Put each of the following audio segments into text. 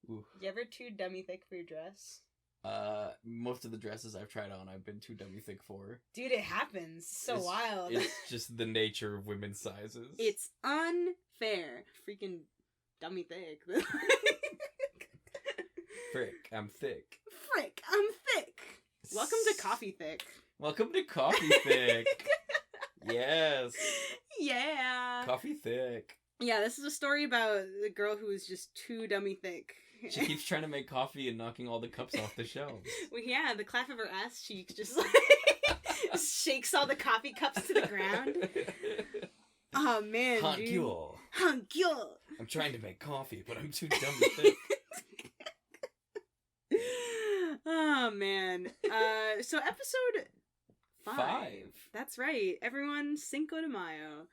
Ooh. You ever too dummy thick for your dress? Most of the dresses I've tried on, I've been too dummy thick for. Dude, it happens. So wild. It's just the nature of women's sizes. It's unfair. Freaking dummy thick. Frick, I'm thick. Frick, I'm thick. Welcome to Coffee Thick. Welcome to Coffee Thick. Yes. Yeah. Coffee Thick. Yeah, this is a story about the girl who is just too dummy thick. She keeps trying to make coffee and knocking all the cups off the shelves. Well, yeah, the clap of her ass cheek just like shakes all the coffee cups to the ground. Oh man, Han Gyul. Han Gyul. I'm trying to make coffee, but I'm too dummy thick. Oh man. So episode 5. That's right. Everyone, Cinco de Mayo.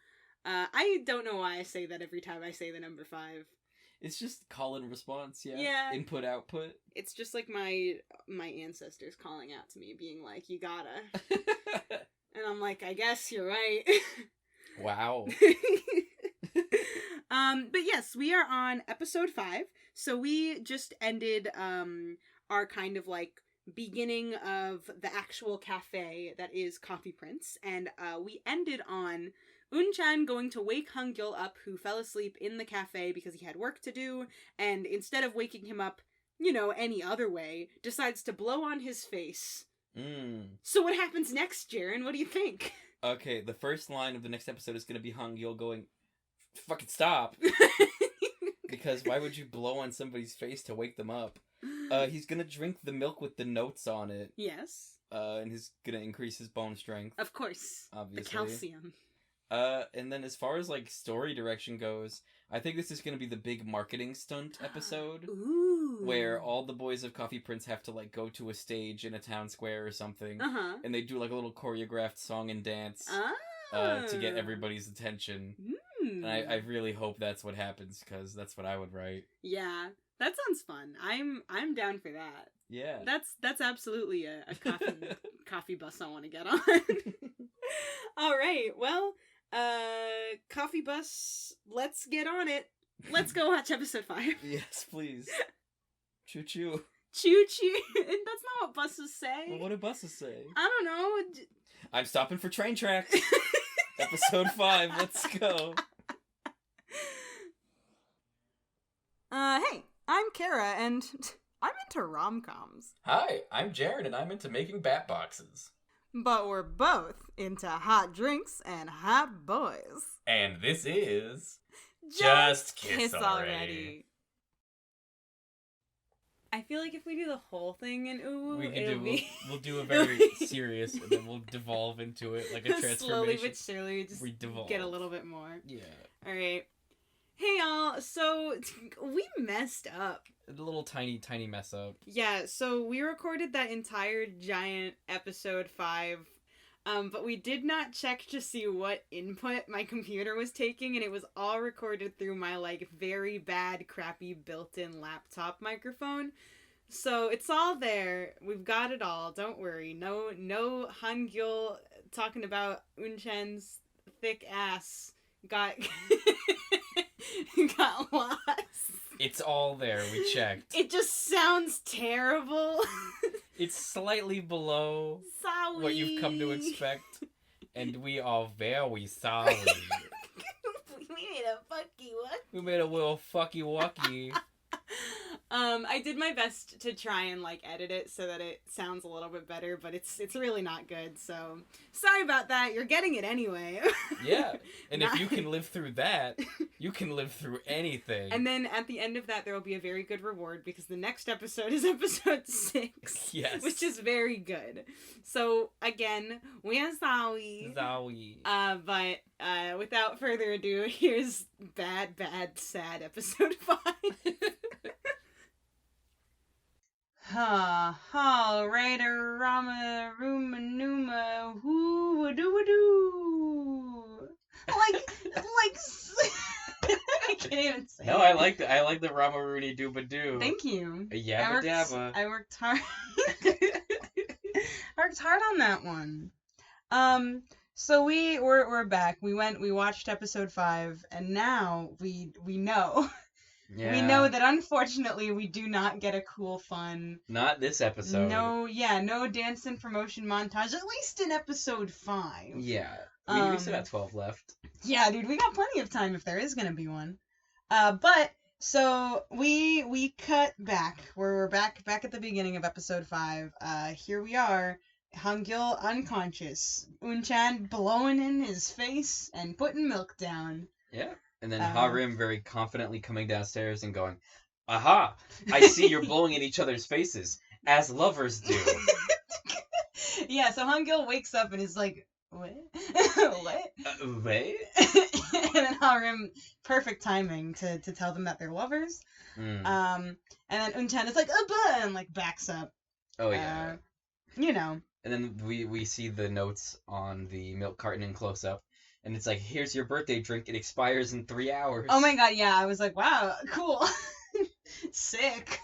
I don't know why I say that every time I say the number 5. It's just call and response, yeah. Yeah. Input, output. It's just like my ancestors calling out to me, being like, you gotta. And I'm like, I guess you're right. Wow. But yes, we are on episode 5. So we just ended our kind of like beginning of the actual cafe that is Coffee Prince, and we ended on Eun Chan going to wake Han Gyul up, who fell asleep in the cafe because he had work to do, and instead of waking him up, you know, any other way, decides to blow on his face. So what happens next, Jaren? What do you think? Okay, the first line of the next episode is going to be Han Gyul going, fucking stop. Because why would you blow on somebody's face to wake them up? He's gonna drink the milk with the notes on it. Yes. And he's gonna increase his bone strength. Of course. Obviously. The calcium. And then as far as, like, story direction goes, I think this is gonna be the big marketing stunt episode. Ooh. Where all the boys of Coffee Prince have to, like, go to a stage in a town square or something. Uh-huh. And they do, like, a little choreographed song and dance. To get everybody's attention. And I really hope that's what happens, because that's what I would write. Yeah. That sounds fun. I'm down for that. Yeah. That's absolutely a coffee bus I want to get on. All right. Well, coffee bus, let's get on it. Let's go watch episode 5. Yes, please. Choo choo. Choo choo. That's not what buses say. Well, what do buses say? I don't know. I'm stopping for train tracks. Episode 5. Let's go. Hey, I'm Kara, and I'm into rom-coms. Hi, I'm Jared, and I'm into making bat boxes. But we're both into hot drinks and hot boys. And this is... Just Kiss Already. I feel like if we do the whole thing in ooh, we'll do a very serious, and then we'll devolve into it like a transformation. Slowly but surely, just get a little bit more. Yeah. All right. Hey y'all, so we messed up. A little tiny mess up. Yeah, so we recorded that entire giant episode 5, but we did not check to see what input my computer was taking, and it was all recorded through my, like, very bad, crappy built-in laptop microphone. So it's all there. We've got it all. Don't worry. No Han Gyul talking about Eun Chan's thick ass got lost. It's all there. We checked. It just sounds terrible. It's slightly below sorry. What you've come to expect, and we are very sorry. We made a fucky what? We made a little fucky wucky. I did my best to try and, like, edit it so that it sounds a little bit better, but it's really not good, so sorry about that. You're getting it anyway. Yeah, and if you can live through that, you can live through anything. And then at the end of that, there will be a very good reward, because the next episode is episode 6. Yes. Which is very good. So, again, we are sorry. Sorry. But without further ado, here's bad, sad episode 5. Alright, Rama, Ruma, Numa, whoo, doo doo. Like, I can't even say. No, I like the Rama Rooney Dooba Doo. Thank you. Yabba dabba. I worked hard. I worked hard on that one. So we're back. We watched episode 5, and now we know Yeah. We know that unfortunately we do not get a cool, fun. Not this episode. No dance and promotion montage. At least in episode 5. Yeah. We still got 12 left. Yeah, dude, we got plenty of time if there is gonna be one. But so we cut back. We're back at the beginning of episode 5. Here we are. Han Gyul unconscious. Eun Chan blowing in his face and putting milk down. Yeah. And then Ha-Rim very confidently coming downstairs and going, "Aha! I see you're blowing in each other's faces, as lovers do." Yeah, so Han Gyul wakes up and is like, "What? What?" Wait? And then Ha-Rim, perfect timing to tell them that they're lovers. And then Eun Chan is like, "Bah!" and like backs up. Oh, yeah. You know. And then we see the notes on the milk carton in close-up. And it's like, "Here's your birthday drink. It expires in 3 hours." Oh my god, yeah. I was like, wow, cool. Sick.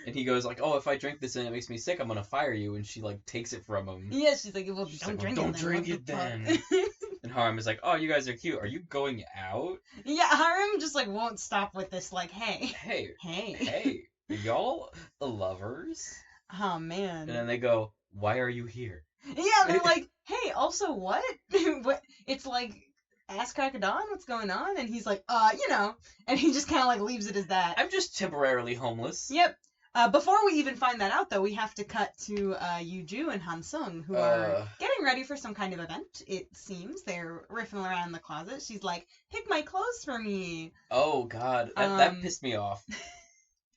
And he goes like, "Oh, if I drink this and it makes me sick, I'm gonna fire you." And she like takes it from him. Yeah, she's like, "Well, don't drink it then." Don't drink it then. And Ha-Rim is like, "Oh, you guys are cute. Are you going out?" Yeah, Ha-Rim just like won't stop with this like, Hey, hey, y'all lovers? Oh man. And then they go, "Why are you here?" Yeah, they're like, "Hey, also what?" What? It's like, ass crack of dawn, what's going on? And he's like, you know, and he just kind of like leaves it as that. "I'm just temporarily homeless." Yep. Before we even find that out, though, we have to cut to Yoo-Joo and Han-Sung, who are getting ready for some kind of event, it seems. They're riffing around in the closet. She's like, "Pick my clothes for me." Oh, God. That pissed me off.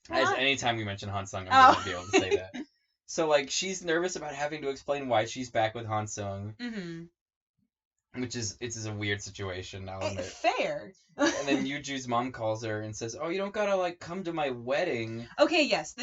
As anytime we mention Han-Sung, I'm going to be able to say that. So, like, she's nervous about having to explain why she's back with Han-Sung. Mm-hmm. Which is, it's a weird situation, I'll admit. Fair. And then Yoo-Joo's mom calls her and says, "Oh, you don't gotta, like, come to my wedding." Okay, yes.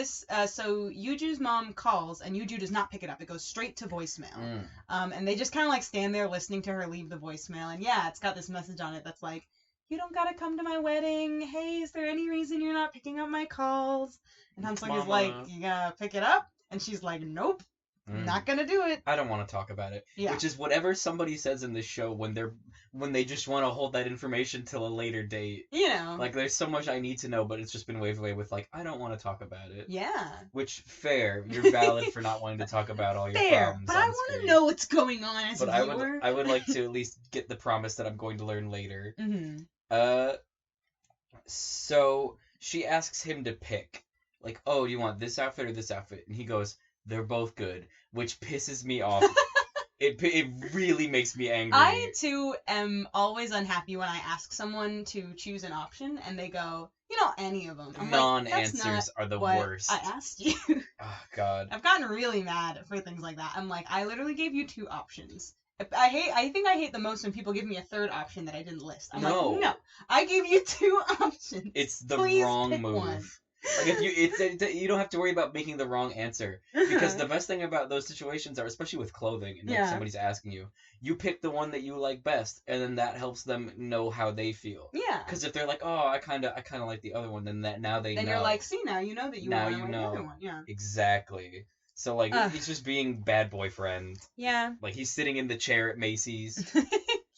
So Yoo-Joo's mom calls, and Yoo-Joo does not pick it up. It goes straight to voicemail. And they just kind of, like, stand there listening to her leave the voicemail. And, yeah, it's got this message on it that's like, "You don't gotta come to my wedding. Hey, is there any reason you're not picking up my calls?" And Han-Sung is like, "You gotta pick it up?" And she's like, "Nope. Not gonna do it." I don't want to talk about it. Yeah. Which is whatever somebody says in this show when they just want to hold that information till a later date. You know. Like, there's so much I need to know, but it's just been waved away with, like, "I don't want to talk about it." Yeah. Which, fair. You're valid for not wanting to talk about all your problems. But I want to know what's going on as a viewer. I would like to at least get the promise that I'm going to learn later. Mm-hmm. So she asks him to pick. Like, "Oh, do you want this outfit or this outfit?" And he goes, "They're both good," which pisses me off. It really makes me angry. I, too, am always unhappy when I ask someone to choose an option, and they go, "You know, any of them." I'm Non-answers are the what worst. I asked you. Oh, God. I've gotten really mad for things like that. I'm like, I literally gave you 2 options. I think I hate the most when people give me a third option that I didn't list. I'm like, no, I gave you 2 options. It's the Please wrong pick move. one. Like, if you don't have to worry about making the wrong answer, because the best thing about those situations are, especially with clothing, and if somebody's asking you, you pick the one that you like best, and then that helps them know how they feel. Yeah. Because if they're like, "Oh, I kind of like the other one," then now they know. Then you're like, "See, now you know that you want the other one." Yeah. Exactly. So, like, he's just being bad boyfriend. Yeah. Like, he's sitting in the chair at Macy's.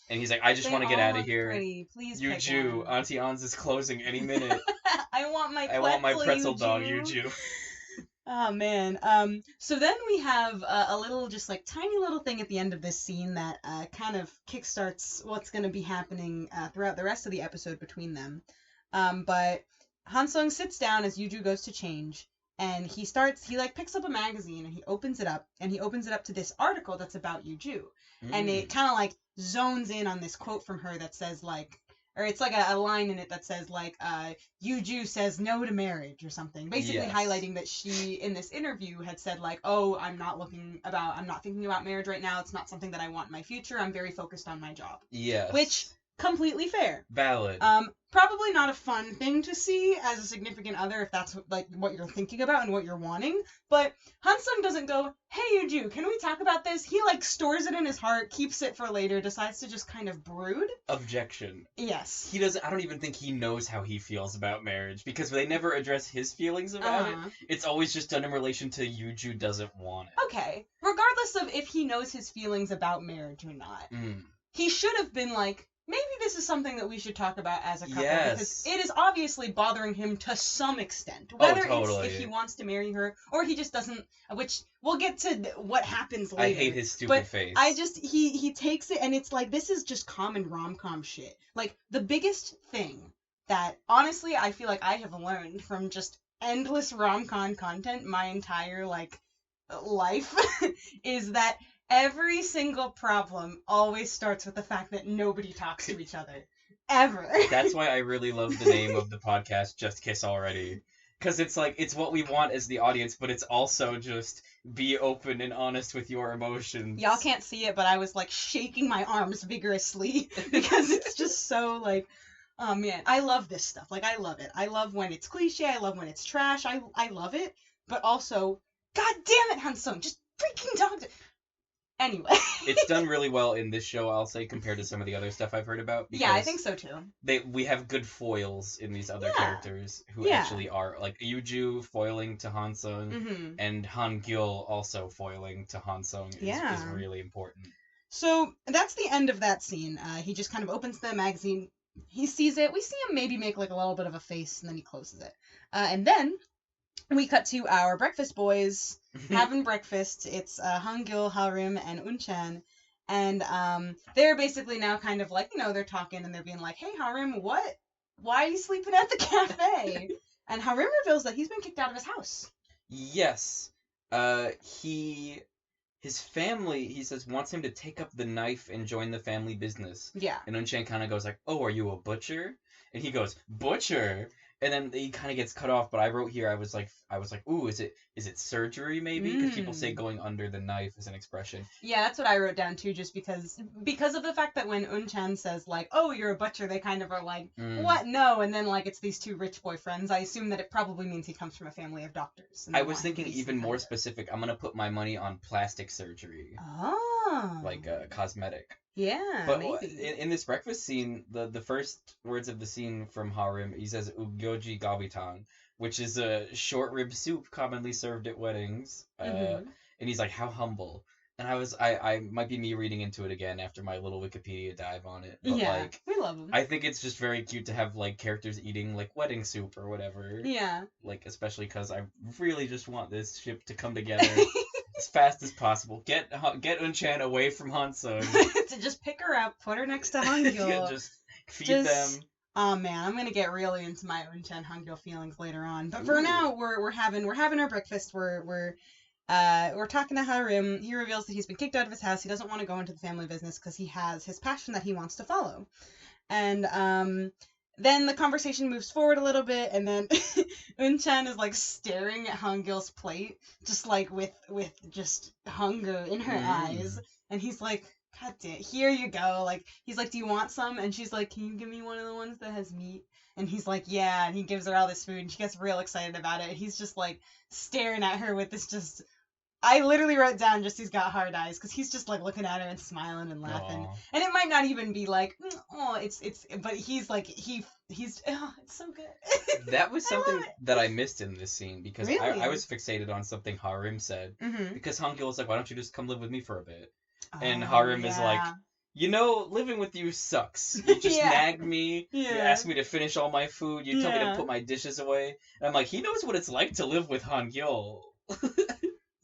And he's like, "I just want to get out of here. Pretty. Please, Yoo-Joo, Auntie An's is closing any minute. I want my pretzel dog, Yoo-Joo." Oh, man. So then we have a little, just like, tiny little thing at the end of this scene that kind of kickstarts what's going to be happening throughout the rest of the episode between them. But Han-Sung sits down as Yoo-Joo goes to change, and he picks up a magazine, and he opens it up to this article that's about Yoo-Joo. And it kind of, like, zones in on this quote from her that says, like, or it's like a line in it that says, like, Yoo-Joo says no to marriage or something. Basically highlighting that she, in this interview, had said, like, "Oh, I'm not thinking about marriage right now. It's not something that I want in my future. I'm very focused on my job." Yes. Which, completely fair. Valid. Probably not a fun thing to see as a significant other if that's, like, what you're thinking about and what you're wanting. But Han-Sung doesn't go, "Hey, Yoo-Joo, can we talk about this?" He, like, stores it in his heart, keeps it for later, decides to just kind of brood. Objection. Yes. I don't even think he knows how he feels about marriage, because they never address his feelings about it. It's always just done in relation to Yoo-Joo doesn't want it. Okay. Regardless of if he knows his feelings about marriage or not. He should have been like, maybe this is something that we should talk about as a couple, Yes. because it is obviously bothering him to some extent. Oh, Whether totally. it's if he wants to marry her, or he just doesn't, which we'll get to what happens later. I hate his stupid but face. He takes it, and it's like, this is just common rom-com shit. Like, the biggest thing that, honestly, I feel like I have learned from just endless rom-com content my entire, like, life is that every single problem always starts with the fact that nobody talks to each other. Ever. That's why I really love the name of the podcast, Just Kiss Already. Because it's like, it's what we want as the audience, but it's also just be open and honest with your emotions. Y'all can't see it, but I was, like, shaking my arms vigorously because it's just so, like, oh, man. I love this stuff. Like, I love it. I love when it's cliche. I love when it's trash. I love it. But also, god damn it, Han Sung, just freaking talk to... Anyway. It's done really well in this show, I'll say, compared to some of the other stuff I've heard about. Yeah, I think so too. We have good foils in these other characters who actually are, like, Yuju foiling to Han Sung, and Han Gyul also foiling to Han Sung is really important. So, that's the end of that scene. He just kind of opens the magazine, he sees it, we see him maybe make, like, a little bit of a face, and then he closes it. And then we cut to our breakfast boys having breakfast. It's Han Gyul, Harim, and Eun Chan. And they're basically now kind of like, they're talking and they're being like, hey, Harim, what? Why are you sleeping at the cafe? And Harim reveals that he's been kicked out of his house. Yes. His family, he says, wants him to take up the knife and join the family business. Yeah. And Eun Chan kind of goes like, oh, are you a butcher? And he goes, butcher? And then he kind of gets cut off, but I wrote here, I was like, ooh, is it surgery maybe? Because people say going under the knife is an expression. Yeah, that's what I wrote down too, just because of the fact that when Eun Chan says, like, oh, you're a butcher, they kind of are like, what? No. And then, like, it's these two rich boyfriends. I assume that it probably means he comes from a family of doctors. I was thinking even more specific. I'm going to put my money on plastic surgery. Oh. Like cosmetic. Yeah, but maybe. In this breakfast scene, the first words of the scene from Harim, he says "Ugyoji gabitang," which is a short rib soup commonly served at weddings. And he's like, "How humble." And I might be me reading into it again after my little Wikipedia dive on it. But like, we love him. I think it's just very cute to have like characters eating like wedding soup or whatever. Yeah. Like, especially because I really just want this ship to come together. As fast as possible. Get Eun Chan away from Han Sung. To just pick her up, put her next to Han Gyul. Just feed them. Oh man, I'm gonna get really into my Eun Chan Han Gyul feelings later on. But for now, we're having our breakfast. We're talking to Harim. He reveals that he's been kicked out of his house. He doesn't want to go into the family business because he has his passion that he wants to follow. And then the conversation moves forward a little bit, and then Eun Chan is like staring at Han Gyul's plate, just like with just hunger in her eyes, and he's like, God damn, here you go. Like, he's like, do you want some? And she's like, can you give me one of the ones that has meat? And he's like, yeah, and he gives her all this food, and she gets real excited about it, and he's just like staring at her with this just... I literally wrote down just he's got hard eyes, because he's just like looking at her and smiling and laughing. Aww. And it might not even be like, but he's like, it's so good. That was something that I missed in this scene, because really? I was fixated on something Harim said, because Han Gyul was like, why don't you just come live with me for a bit? And Harim is like, living with you sucks. You just nagged me, you asked me to finish all my food, you told me to put my dishes away. And I'm like, he knows what it's like to live with Han Gyul.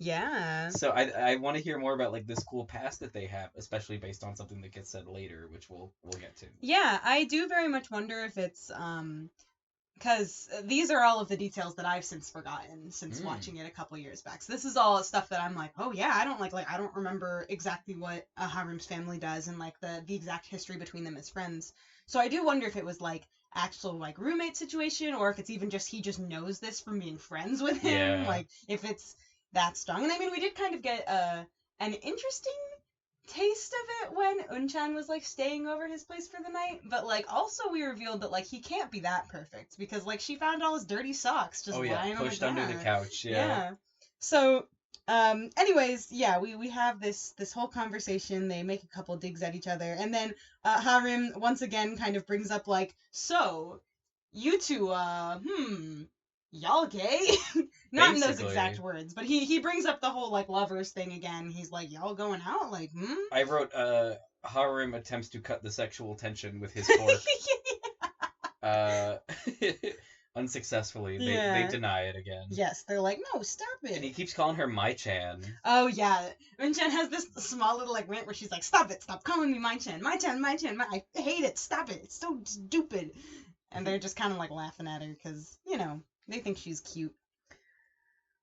Yeah. So I want to hear more about like this cool past that they have, especially based on something that gets said later, which we'll get to. Yeah, I do very much wonder if it's because these are all of the details that I've since forgotten since watching it a couple years back. So this is all stuff that I'm like, oh yeah, I don't remember exactly what Harim's family does and like the exact history between them as friends. So I do wonder if it was like actual like roommate situation, or if it's even just he just knows this from being friends with him. Like if it's that strong. And I mean, we did kind of get an interesting taste of it when Eun Chan was like staying over his place for the night, but like also we revealed that like he can't be that perfect because like she found all his dirty socks just lying pushed on the under the couch. So anyways, we have this whole conversation. They make a couple digs at each other, and then Harim once again kind of brings up like, so you two y'all gay? Not in those exact words, but he brings up the whole like lovers thing again. He's like, y'all going out? Like, I wrote Harim attempts to cut the sexual tension with his fork. Unsuccessfully. They deny it again. Yes, they're like, no, stop it. And he keeps calling her my Chan. Oh yeah, Eun Chan has this small little like rant where she's like, stop it, stop calling me my Chan, my Chan, my Chan, I hate it, stop it, it's so stupid. And they're just kind of like laughing at her because, you know, they think she's cute.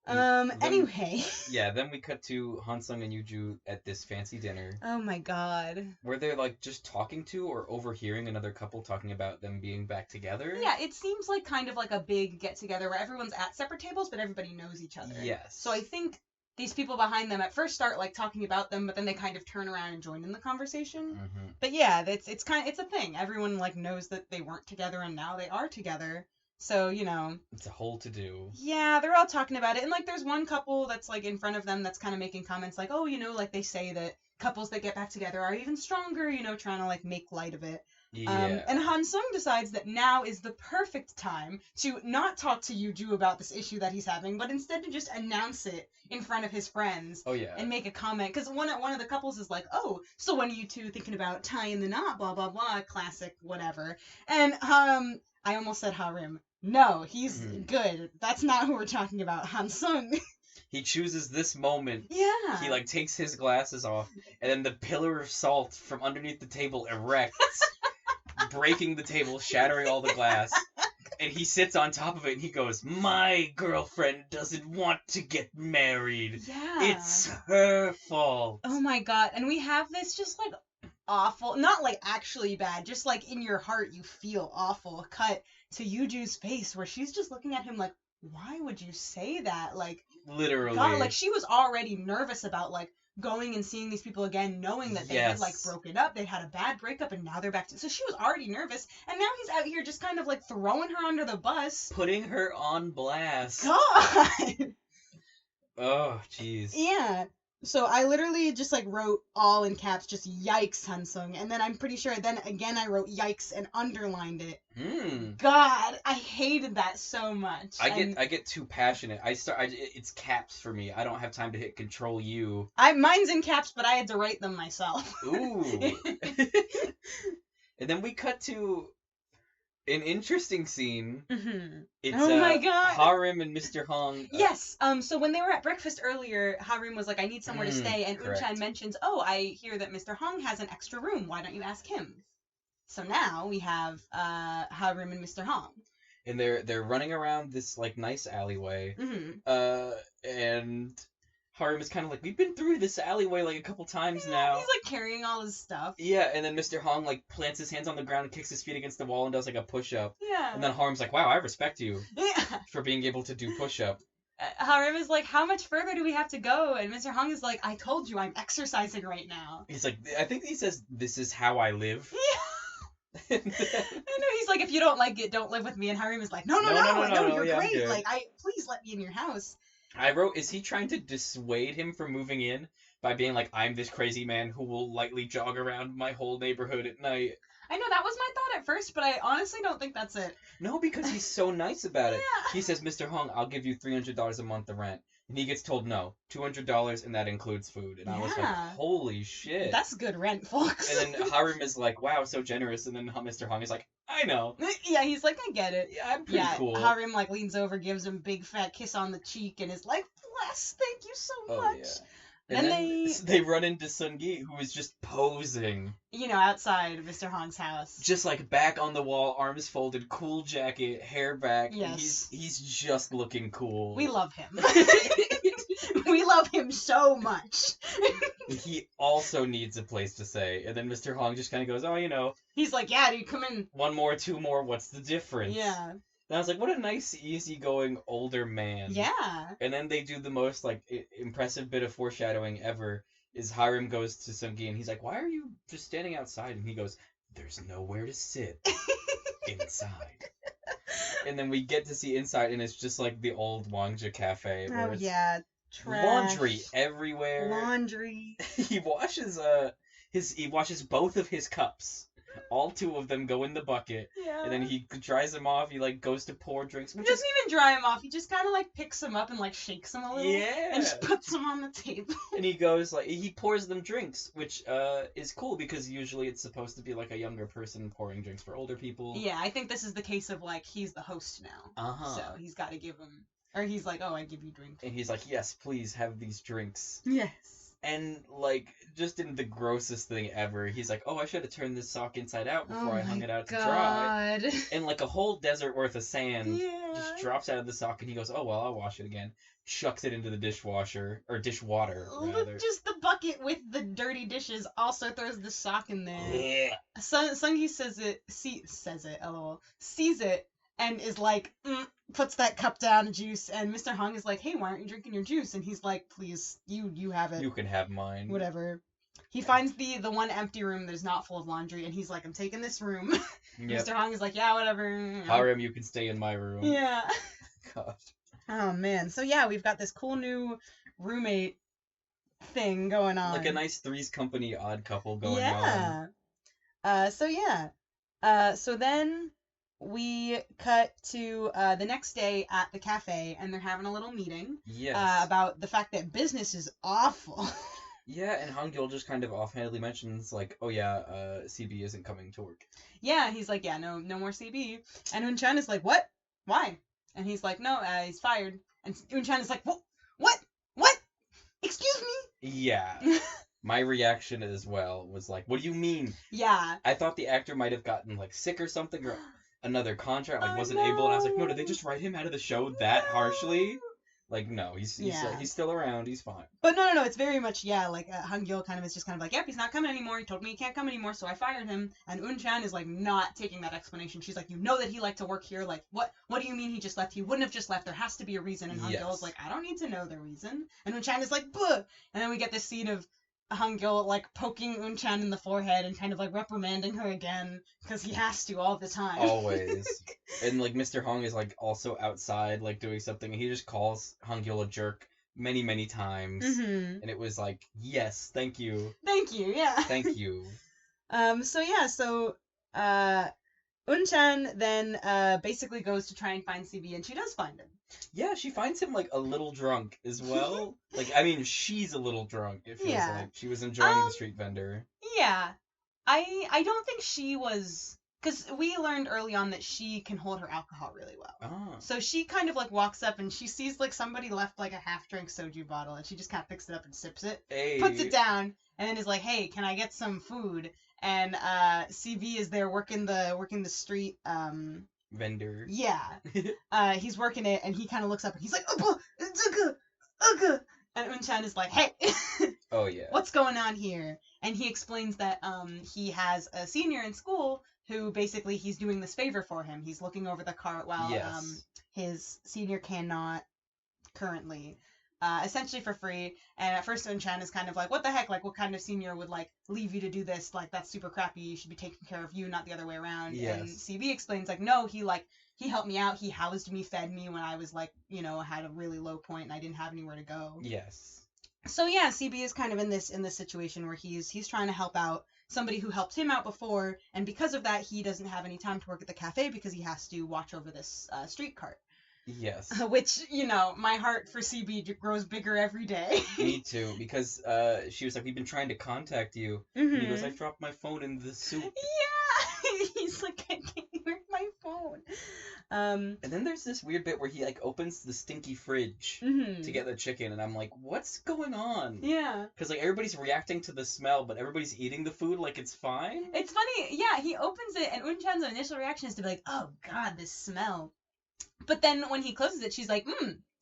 Anyway. Yeah, then we cut to Hansung and Yuju at this fancy dinner. Oh my god. Where they're like just talking to or overhearing another couple talking about them being back together. Yeah, it seems like kind of like a big get together where everyone's at separate tables but everybody knows each other. Yes. So I think these people behind them at first start like talking about them, but then they kind of turn around and join in the conversation. Mm-hmm. But yeah, it's a thing. Everyone like knows that they weren't together and now they are together. So, you know. It's a whole to-do. Yeah, they're all talking about it. And, like, there's one couple that's, like, in front of them that's kind of making comments like, oh, you know, like, they say that couples that get back together are even stronger, you know, trying to, like, make light of it. Yeah. And Han Sung decides that now is the perfect time to not talk to Yuju about this issue that he's having, but instead to just announce it in front of his friends. Oh, yeah. And make a comment. Because one of the couples is like, oh, so when are you two thinking about tying the knot, blah, blah, blah, classic, whatever. And, I almost said Harim. No, he's good. That's not who we're talking about. Han Sung. He chooses this moment. Yeah. He, like, takes his glasses off, and then the pillar of salt from underneath the table erects, breaking the table, shattering all the glass. And he sits on top of it, and he goes, my girlfriend doesn't want to get married. Yeah. It's her fault. Oh, my God. And we have this just, like, awful, not, like, actually bad, just, like, in your heart you feel awful cut to Yuju's face where she's just looking at him like, why would you say that? Like, literally. God, like, she was already nervous about, like, going and seeing these people again, knowing that they had, like, broken up, they had a bad breakup, and now they're back to... So she was already nervous, and now he's out here just kind of, like, throwing her under the bus. Putting her on blast. God! Oh, jeez. Yeah. So I literally just, like, wrote all in caps, just yikes, Hansung. And then I'm pretty sure then again I wrote yikes and underlined it. God, I hated that so much. I get too passionate. It's caps for me. I don't have time to hit Control U. Mine's in caps, but I had to write them myself. Ooh. And then we cut to an interesting scene. Mm-hmm. It's my God. Harim and Mr. Hong. Yes. So when they were at breakfast earlier, Harim was like, I need somewhere to stay, and Eun Chan mentions, oh, I hear that Mr. Hong has an extra room. Why don't you ask him? So now we have Harim and Mr. Hong. And they're running around this like nice alleyway. Mm-hmm. And Harim is kind of like, we've been through this alleyway like a couple times now. He's like carrying all his stuff. Yeah, and then Mr. Hong like plants his hands on the ground and kicks his feet against the wall and does like a push-up. Yeah. And then Harim's like, wow, I respect you. Yeah. For being able to do push-up. Harim is like, how much further do we have to go? And Mr. Hong is like, I told you, I'm exercising right now. He's like, I think he says, this is how I live. Yeah. I know, he's like, if you don't like it, don't live with me. And Harim is like, no, you're great. Like, please let me in your house. I wrote, is he trying to dissuade him from moving in by being like, I'm this crazy man who will lightly jog around my whole neighborhood at night? I know, that was my thought at first, but I honestly don't think that's it. No, because he's so nice about it. Yeah. He says, Mr. Hong, I'll give you $300 a month of rent. And he gets told no, $200, and that includes food. And I was like, holy shit. That's good rent, folks. And then Harim is like, wow, so generous. And then Mr. Hong is like, I know. Yeah, he's like, I get it. Yeah, I'm pretty cool. Harim like leans over, gives him a big fat kiss on the cheek, and is like, bless, thank you so much. Yeah. And then they run into Sun-gi, who is just posing. You know, outside Mr. Hong's house. Just like back on the wall, arms folded, cool jacket, hair back. Yes. He's just looking cool. We love him. We love him so much. He also needs a place to stay. And then Mr. Hong just kind of goes, oh, you know. He's like, yeah, dude, come in. 1 more, 2 more, what's the difference? Yeah. And I was like, what a nice, easygoing older man. Yeah. And then they do the most, like, impressive bit of foreshadowing ever, is Harim goes to Sun-gi and he's like, why are you just standing outside? And he goes, there's nowhere to sit inside. And then we get to see inside, and it's just like the old Wangja cafe. Where it's trash. Laundry everywhere. Laundry. He washes both of his cups. All 2 of them go in the bucket. Yeah. And then he dries them off. He, like, goes to pour drinks. He doesn't even dry him off. He just kind of, like, picks them up and, like, shakes them a little. Yeah. And just puts them on the table. And he goes, like, he pours them drinks, which is cool because usually it's supposed to be, like, a younger person pouring drinks for older people. Yeah, I think this is the case of, like, he's the host now. Uh-huh. So he's got to give him... Or he's like, oh, I give you drinks. And he's like, yes, please have these drinks. Yes. And, like, just in the grossest thing ever, he's like, oh, I should have turned this sock inside out before I hung it out to dry. And, like, a whole desert worth of sand just drops out of the sock, and he goes, oh, well, I'll wash it again. Chucks it into the dishwasher, or dishwater, rather. Just the bucket with the dirty dishes also throws the sock in there. Yeah. Sungi sees it, and is like, puts that cup down, juice, and Mr. Hong is like, hey, why aren't you drinking your juice? And he's like, please, you have it. You can have mine. Whatever. He finds the one empty room that is not full of laundry, and he's like, I'm taking this room. Yep. Mr. Hong is like, yeah, whatever. Harem, you can stay in my room. Yeah. God. Oh, man. So, yeah, we've got this cool new roommate thing going on. Like a nice Three's Company odd couple going on. So then we cut to the next day at the cafe, and they're having a little meeting. Yes. About the fact that business is awful. Yeah, and Han Gyul just kind of offhandedly mentions, like, oh yeah, CB isn't coming to work. Yeah, he's like, yeah, no more CB. And Eun Chan is like, what? Why? And he's like, no, he's fired. And Eun Chan is like, what? Excuse me? Yeah. My reaction as well was like, what do you mean? Yeah. I thought the actor might have gotten, like, sick or something, or another contract, like, wasn't able, and I was like, no, did they just write him out of the show that harshly? Like, no, he's still around, he's fine. But no, it's very much, like, Han Gyul kind of is just kind of like, yep, he's not coming anymore, he told me he can't come anymore, so I fired him, and Eun Chan is, like, not taking that explanation. She's like, you know that he liked to work here, like, what do you mean he just left? He wouldn't have just left, there has to be a reason, and Han Gyul is like, I don't need to know the reason, and Eun Chan is like, buh! And then we get this scene of Han Gyul, like, poking Eun Chan in the forehead and kind of, like, reprimanding her again, because he has to all the time. Always. And, like, Mr. Hong is, like, also outside, like, doing something, and he just calls Han Gyul a jerk many, many times. Mm-hmm. And it was like, yes, thank you. Thank you, yeah. Thank you. So Eun Chan then basically goes to try and find CB, and she does find him. Yeah, she finds him, like, a little drunk as well. Like, I mean, she's a little drunk, it feels like. She was enjoying the street vendor. Yeah. I don't think she was... Because we learned early on that she can hold her alcohol really well. Oh. So she kind of, like, walks up and she sees, like, somebody left, like, a half-drink soju bottle, and she just kind of picks it up and sips it. Hey. Puts it down, and then is like, hey, can I get some food? And CV is there working the street... vendor. Yeah. He's working it, and he kind of looks up, and he's like, Ugga! And Eun Chan is like, hey! Oh, yeah. What's going on here? And he explains that he has a senior in school who basically he's doing this favor for him. He's looking over the cart while his senior cannot currently. Essentially for free. And at first Eun Chan is kind of like, what the heck? Like, what kind of senior would, like, leave you to do this? Like, that's super crappy. You should be taking care of you, not the other way around. Yes. And CB explains, like, no, he helped me out. He housed me, fed me when I was, like, had a really low point and I didn't have anywhere to go. Yes. So, yeah, CB is kind of in this situation where he's trying to help out somebody who helped him out before, and because of that, he doesn't have any time to work at the cafe because he has to watch over this street cart. Yes. Which, my heart for CB grows bigger every day. Me too, because she was like, we've been trying to contact you. Mm-hmm. And he goes, I dropped my phone in the soup. Yeah! He's like, I can't hear my phone. And then there's this weird bit where he, like, opens the stinky fridge to get the chicken, and I'm like, what's going on? Yeah. Because, like, everybody's reacting to the smell, but everybody's eating the food like it's fine. It's funny, yeah, he opens it, and Eun Chan's initial reaction is to be like, oh god, this smell. But then when he closes it, she's like,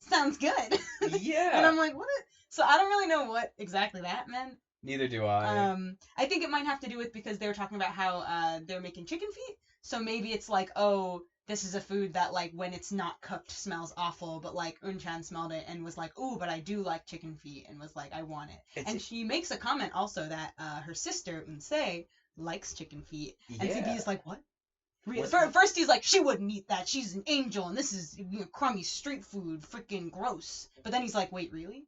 sounds good. Yeah. And I'm like, what? So I don't really know what exactly that meant. Neither do I. I think it might have to do with because they were talking about how they're making chicken feet. So maybe it's like, oh, this is a food that, like, when it's not cooked smells awful, but, like, Eun Chan smelled it and was like, ooh, but I do like chicken feet, and was like, I want it. And she makes a comment also that her sister, Eun Se, likes chicken feet. Yeah. And CB is like, what? First he's like, she wouldn't eat that, she's an angel, and this is crummy street food, freaking gross. But then he's like, wait, really?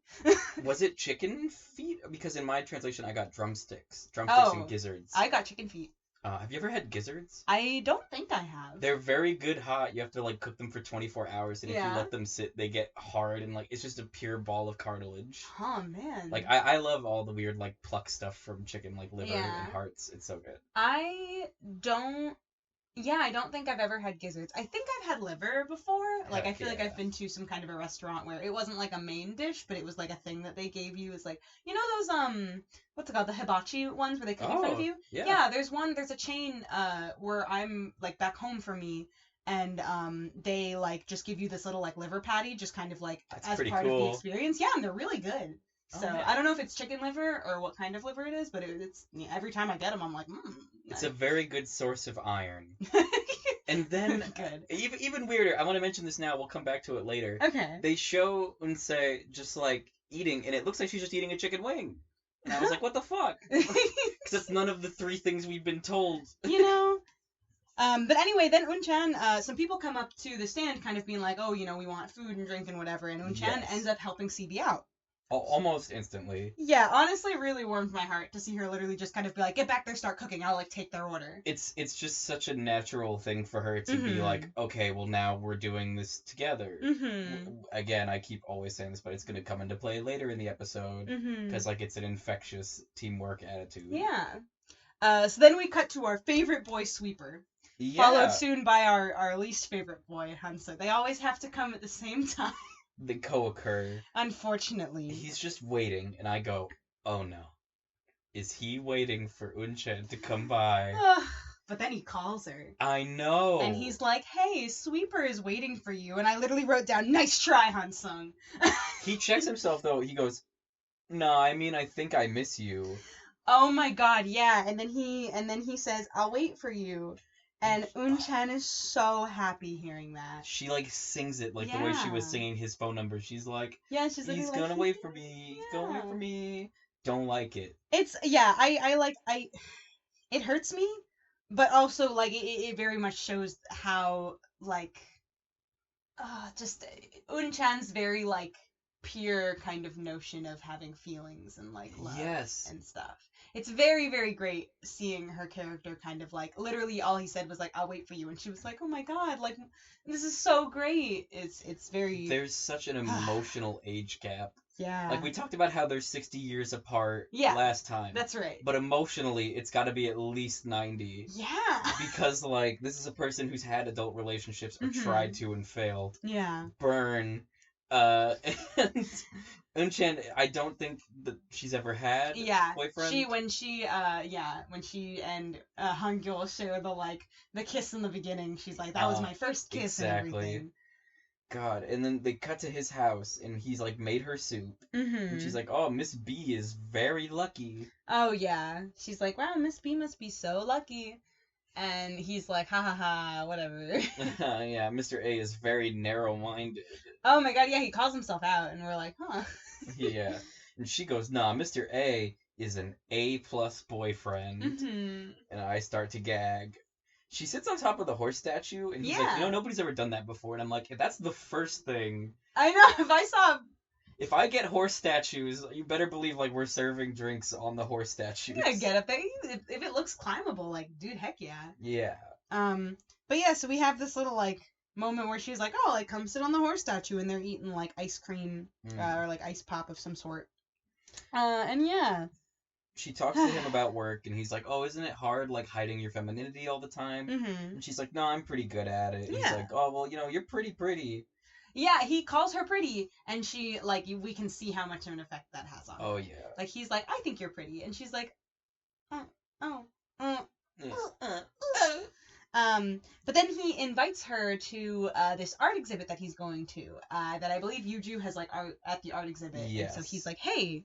Was it chicken feet? Because in my translation I got drumsticks and gizzards. I got chicken feet. Have you ever had gizzards? I don't think I have. They're very good hot. You have to, like, cook them for 24 hours, and if you Yeah. let them sit, they get hard, and, like, it's just a pure ball of cartilage. Oh, man. Like, I love all the weird, like, pluck stuff from chicken, like liver Yeah. and hearts. It's so good. I don't think I've ever had gizzards. I think I've had liver before. Like, I feel like I've been to some kind of a restaurant where it wasn't like a main dish, but it was like a thing that they gave you. It's like, you know those, what's it called? The hibachi ones where they cook in front of you? Yeah. Yeah, there's a chain, where I'm, like, back home for me, and, they, like, just give you this little, like, liver patty, just kind of, like, That's as pretty part of the cool. experience. Yeah, and they're really good. So, man. I don't know if it's chicken liver or what kind of liver it is, but it's every time I get them, I'm like, It's a very good source of iron. And then, good. even weirder, I want to mention this now, we'll come back to it later. Okay. They show Unse just, like, eating, and it looks like she's just eating a chicken wing. And I was like, what the fuck? Because that's none of the 3 things we've been told. You know? But anyway, then Eun Chan, some people come up to the stand kind of being like, oh, you know, we want food and drink and whatever, and Eun Chan ends up helping CB out. Almost instantly. Yeah, honestly, it really warmed my heart to see her literally just kind of be like, get back there, start cooking, I'll, like, take their order. It's just such a natural thing for her to be like, okay, well, now we're doing this together. Again, I keep always saying this, but it's going to come into play later in the episode, because, like, it's an infectious teamwork attitude. Yeah. So then we cut to our favorite boy, Sweeper. Yeah. Followed soon by our least favorite boy, Hansa. They always have to come at the same time. They co-occur. Unfortunately. He's just waiting, and I go, oh no. Is he waiting for Eun Chan to come by? But then he calls her. I know. And he's like, hey, Sweeper is waiting for you. And I literally wrote down, nice try, Han-sung. He checks himself, though. He goes, no, I mean, I think I miss you. Oh my god, yeah. And then he says, I'll wait for you. And Eun Chan is so happy hearing that. She, like, sings it, like, the way she was singing his phone number. She's like, she's he's like, gonna wait for me. He's gonna wait for me. Don't like it. It's, yeah, it hurts me, but also, like, it very much shows how, like, just Eun Chan's very, like, pure kind of notion of having feelings and, like, love and stuff. It's very, very great seeing her character kind of, like, literally all he said was, like, I'll wait for you. And she was like, oh my god, like, this is so great. It's very... There's such an emotional age gap. Yeah. Like, we talked about how they're 60 years apart last time. That's right. But emotionally, it's gotta be at least 90. Yeah. Because, like, this is a person who's had adult relationships or tried to and failed. Yeah. Burn. And Eun Chan, I don't think that she's ever had a boyfriend. When she and Han Gyul share the kiss in the beginning, she's like, that was my first kiss and everything. God, and then they cut to his house, and he's, like, made her soup. And she's like, oh, Miss B is very lucky. Oh, yeah. She's like, wow, Miss B must be so lucky. And he's like, ha ha ha, whatever. Yeah, Mr. A is very narrow-minded. Oh my god, yeah, he calls himself out, and we're like, huh. Yeah. And she goes, nah, Mr. A is an A-plus boyfriend. And I start to gag. She sits on top of the horse statue, and he's like, you know, nobody's ever done that before. And I'm like, if that's the first thing... I know, If I get horse statues, you better believe, like, we're serving drinks on the horse statues. Yeah, get up there. If it looks climbable, like, dude, heck yeah. Yeah. But yeah, so we have this little, like, moment where she's like, oh, like, come sit on the horse statue, and they're eating, like, ice cream, or, like, ice pop of some sort. And yeah. She talks to him about work, and he's like, oh, isn't it hard, like, hiding your femininity all the time? And she's like, no, I'm pretty good at it. And he's like, oh, well, you know, you're pretty. Yeah, he calls her pretty, and she, like, we can see how much of an effect that has on her. Oh, yeah. Like, he's like, I think you're pretty, and she's like, but then he invites her to this art exhibit that he's going to, that I believe Yuju has, like, at the art exhibit. Yes. And so he's like, hey,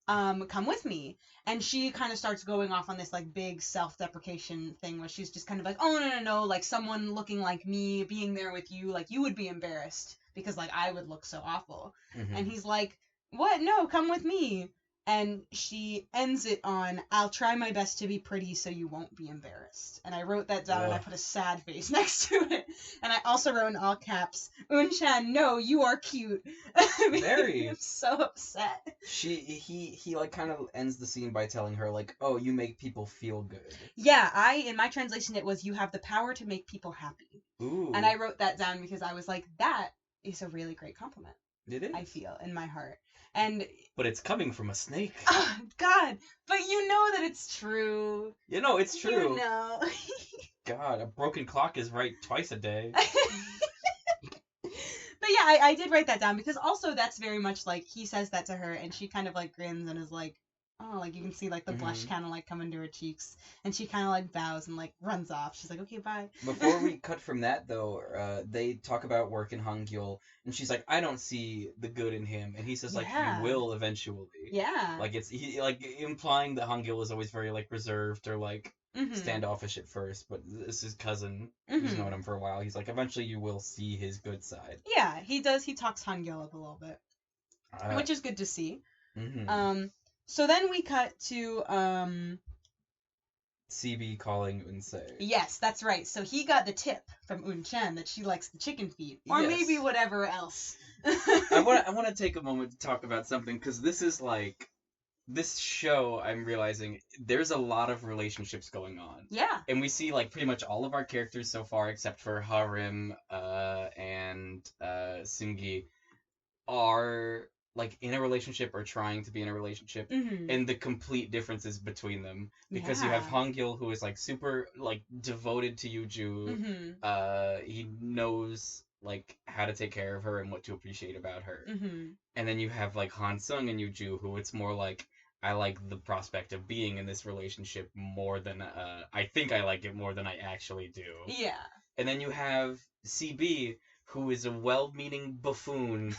come with me. And she kind of starts going off on this, like, big self-deprecation thing where she's just kind of like, oh, no, like, someone looking like me being there with you, like, you would be embarrassed because, like, I would look so awful. And he's like, what? No, come with me. And she ends it on, "I'll try my best to be pretty so you won't be embarrassed." And I wrote that down and I put a sad face next to it. And I also wrote in all caps, "Eun Chan, no, you are cute." Very. I'm so upset. He like kind of ends the scene by telling her like, "Oh, you make people feel good." Yeah, in my translation it was, "You have the power to make people happy." Ooh. And I wrote that down because I was like, that is a really great compliment. It is. I feel in my heart. And but it's coming from a snake. Oh, God, but you know that it's true. You know it's true. You know. God, a broken clock is right twice a day. But yeah, I did write that down because also that's very much like he says that to her and she kind of like grins and is like, oh, like you can see like the blush kind of like come into her cheeks and she kind of like bows and like runs off. She's like, okay, bye. Before we cut from that though, they talk about work in Han Gyul and she's like, I don't see the good in him, and he says like, you will eventually. Yeah. Like he like implying that Han Gyul is always very like reserved or like standoffish at first, but this is cousin who's known him for a while. He's like, eventually you will see his good side. Yeah, he does. He talks Han Gyul up a little bit, which is good to see. So then we cut to CB calling Eun-se. Yes, that's right. So he got the tip from Eun Chan that she likes the chicken feet, or maybe whatever else. I want to take a moment to talk about something because this is like this show. I'm realizing there's a lot of relationships going on. Yeah. And we see like pretty much all of our characters so far, except for Harim and Seung-gi, are like in a relationship or trying to be in a relationship, and the complete differences between them, because you have Han Gyul, who is like super like devoted to Yuju. He knows like how to take care of her and what to appreciate about her. And then you have like Han Sung and Yuju, who it's more like, I like the prospect of being in this relationship more than I think I like it more than I actually do. Yeah. And then you have CB, who is a well-meaning buffoon.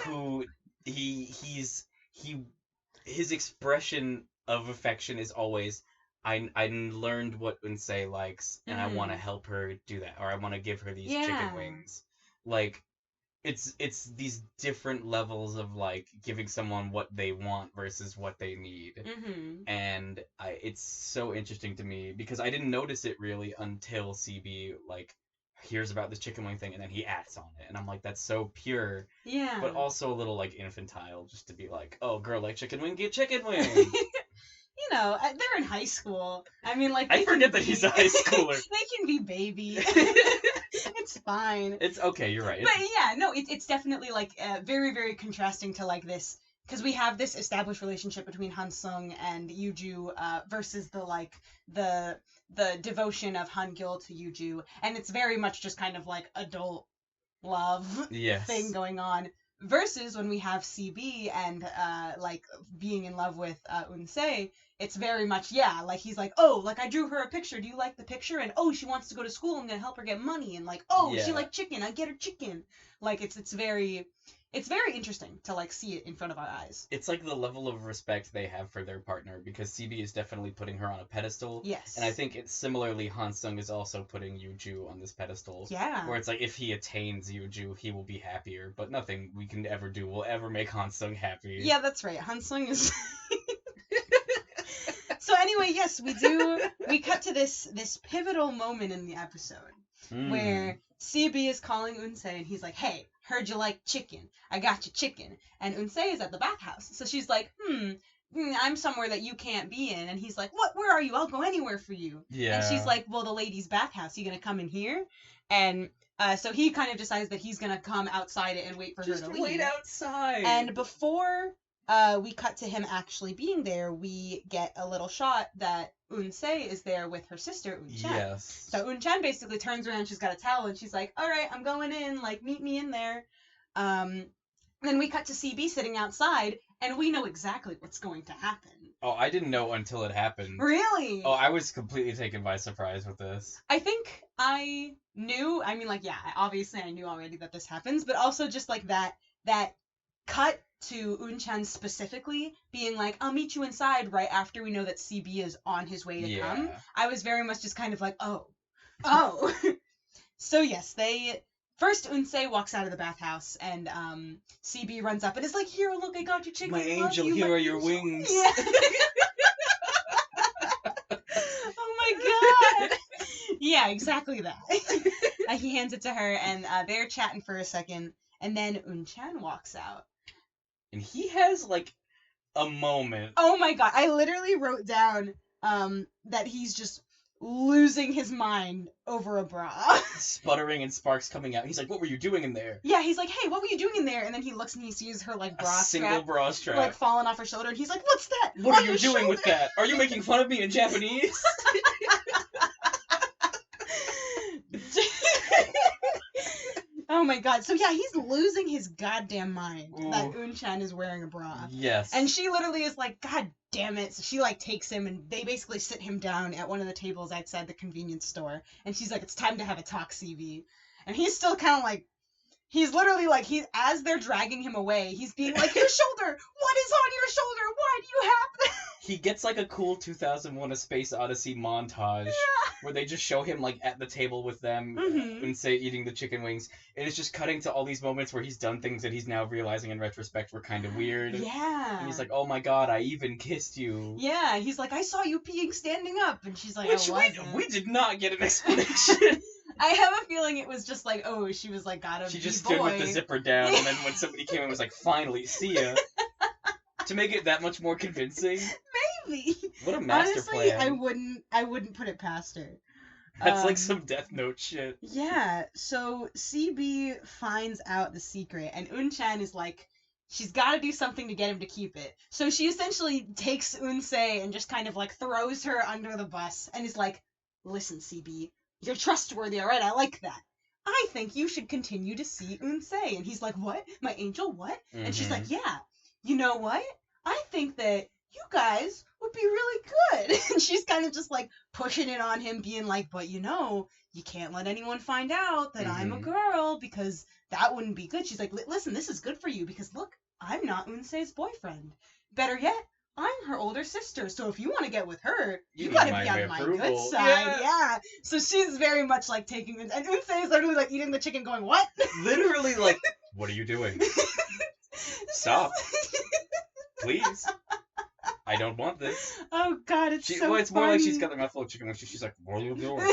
Who his expression of affection is always, I learned what Eun-se likes and I want to help her do that, or I want to give her these chicken wings. Like it's these different levels of like giving someone what they want versus what they need. And it's so interesting to me because I didn't notice it really until CB like hears about this chicken wing thing and then he acts on it, and I'm like, that's so pure, but also a little like infantile, just to be like, oh, girl like chicken wing, get chicken wing. You know, they're in high school. I mean, like, I forget that he's a high schooler. They can be baby. It's fine. It's okay, you're right. But yeah, no, it's definitely like very, very contrasting to like this, because we have this established relationship between Han Sung and Yuju versus the devotion of Han Gyul to Yuju, and it's very much just kind of like adult love thing going on. Versus when we have CB and like being in love with Eun-se, it's very much like he's like, oh, like I drew her a picture. Do you like the picture? And oh, she wants to go to school. I'm gonna help her get money. And like, oh, she liked chicken. I get her chicken. Like it's very interesting to like see it in front of our eyes. It's like the level of respect they have for their partner, because CB is definitely putting her on a pedestal. Yes. And I think it's similarly Han Sung is also putting Yuju on this pedestal. Yeah. Where it's like, if he attains Yuju, he will be happier, but nothing we can ever do will ever make Han Sung happy. Yeah, that's right. Han Sung is So anyway, yes, we cut to this pivotal moment in the episode where CB is calling Eun-se and he's like, hey, heard you like chicken. I got you chicken. And Eun-se is at the bathhouse. So she's like, I'm somewhere that you can't be in. And he's like, what? Where are you? I'll go anywhere for you. Yeah. And she's like, well, the ladies' bathhouse. You gonna come in here? And so he kind of decides that he's gonna come outside it and wait for her to leave. Just wait outside. And before we cut to him actually being there, we get a little shot that Eun-se is there with her sister, Eun Chan. Yes. So Eun Chan basically turns around, she's got a towel, and she's like, all right, I'm going in, like, meet me in there. Then we cut to CB sitting outside, and we know exactly what's going to happen. Oh, I didn't know until it happened. Really? Oh, I was completely taken by surprise with this. I think I knew, I mean, like, yeah, obviously I knew already that this happens, but also just, like, that cut to Eun Chan specifically being like, I'll meet you inside right after we know that CB is on his way to come. I was very much just kind of like, oh. So yes, they first Unsei walks out of the bathhouse, and CB runs up and is like, "Here, look, I got you chicken. My angel, here are your wings." Yeah. Oh my god. Yeah, exactly that. He hands it to her, and they're chatting for a second, and then Eun Chan walks out. And he has, like, a moment. Oh my god, I literally wrote down that he's just losing his mind over a bra. Sputtering and sparks coming out. He's like, what were you doing in there? Yeah, he's like, hey, what were you doing in there? And then he looks and he sees her, like, bra single strap, bra strap. like, falling off her shoulder, and he's like, what's that? What are you doing with that? Are you making fun of me in Japanese? Oh my god. So yeah, he's losing his goddamn mind that Ooh. Eun Chan is wearing a bra. Yes. And she literally is like, God damn it. So she, like, takes him, and they basically sit him down at one of the tables outside the convenience store. And she's like, it's time to have a talk, CV. And he's still kind of like, he's literally like, as they're dragging him away, he's being like, your shoulder! What is on your shoulder? Why do you have that? He gets, like, a cool 2001 A Space Odyssey montage where they just show him, like, at the table with them and say eating the chicken wings. And it's just cutting to all these moments where he's done things that he's now realizing in retrospect were kind of weird. Yeah. And he's like, oh my god, I even kissed you. Yeah, he's like, I saw you peeing standing up. And she's like, Which I wasn't. we did not get an explanation. I have a feeling it was just like, oh, she was like, got a She just boy. stood with the zipper down, and then when somebody came in, was like, finally, see ya. To make it that much more convincing. Maybe. What a master Honestly, plan. I wouldn't put it past her. That's like some Death Note shit. Yeah, so CB finds out the secret, and Eun Chan is like, she's got to do something to get him to keep it. So she essentially takes Unsei and just kind of, like, throws her under the bus, and is like, listen, CB, you're trustworthy, alright? I like that. I think you should continue to see Unsei. And he's like, what? My angel, what? And she's like, yeah, you know what? I think that you guys would be really good. And she's kind of just, like, pushing it on him, being like, but you know, you can't let anyone find out that I'm a girl, because that wouldn't be good. She's like, listen, this is good for you, because look, I'm not Unsei's boyfriend. Better yet, I'm her older sister, so if you want to get with her, you gotta be on my good side. Yeah. So she's very much, like, taking it, and Unsei is literally, like, eating the chicken going, what? Literally, like, what are you doing? Stop. Please. I don't want this. Oh god, it's so Well, it's funny. more like she's got the mouthful of chicken wings. She's like, what are you doing?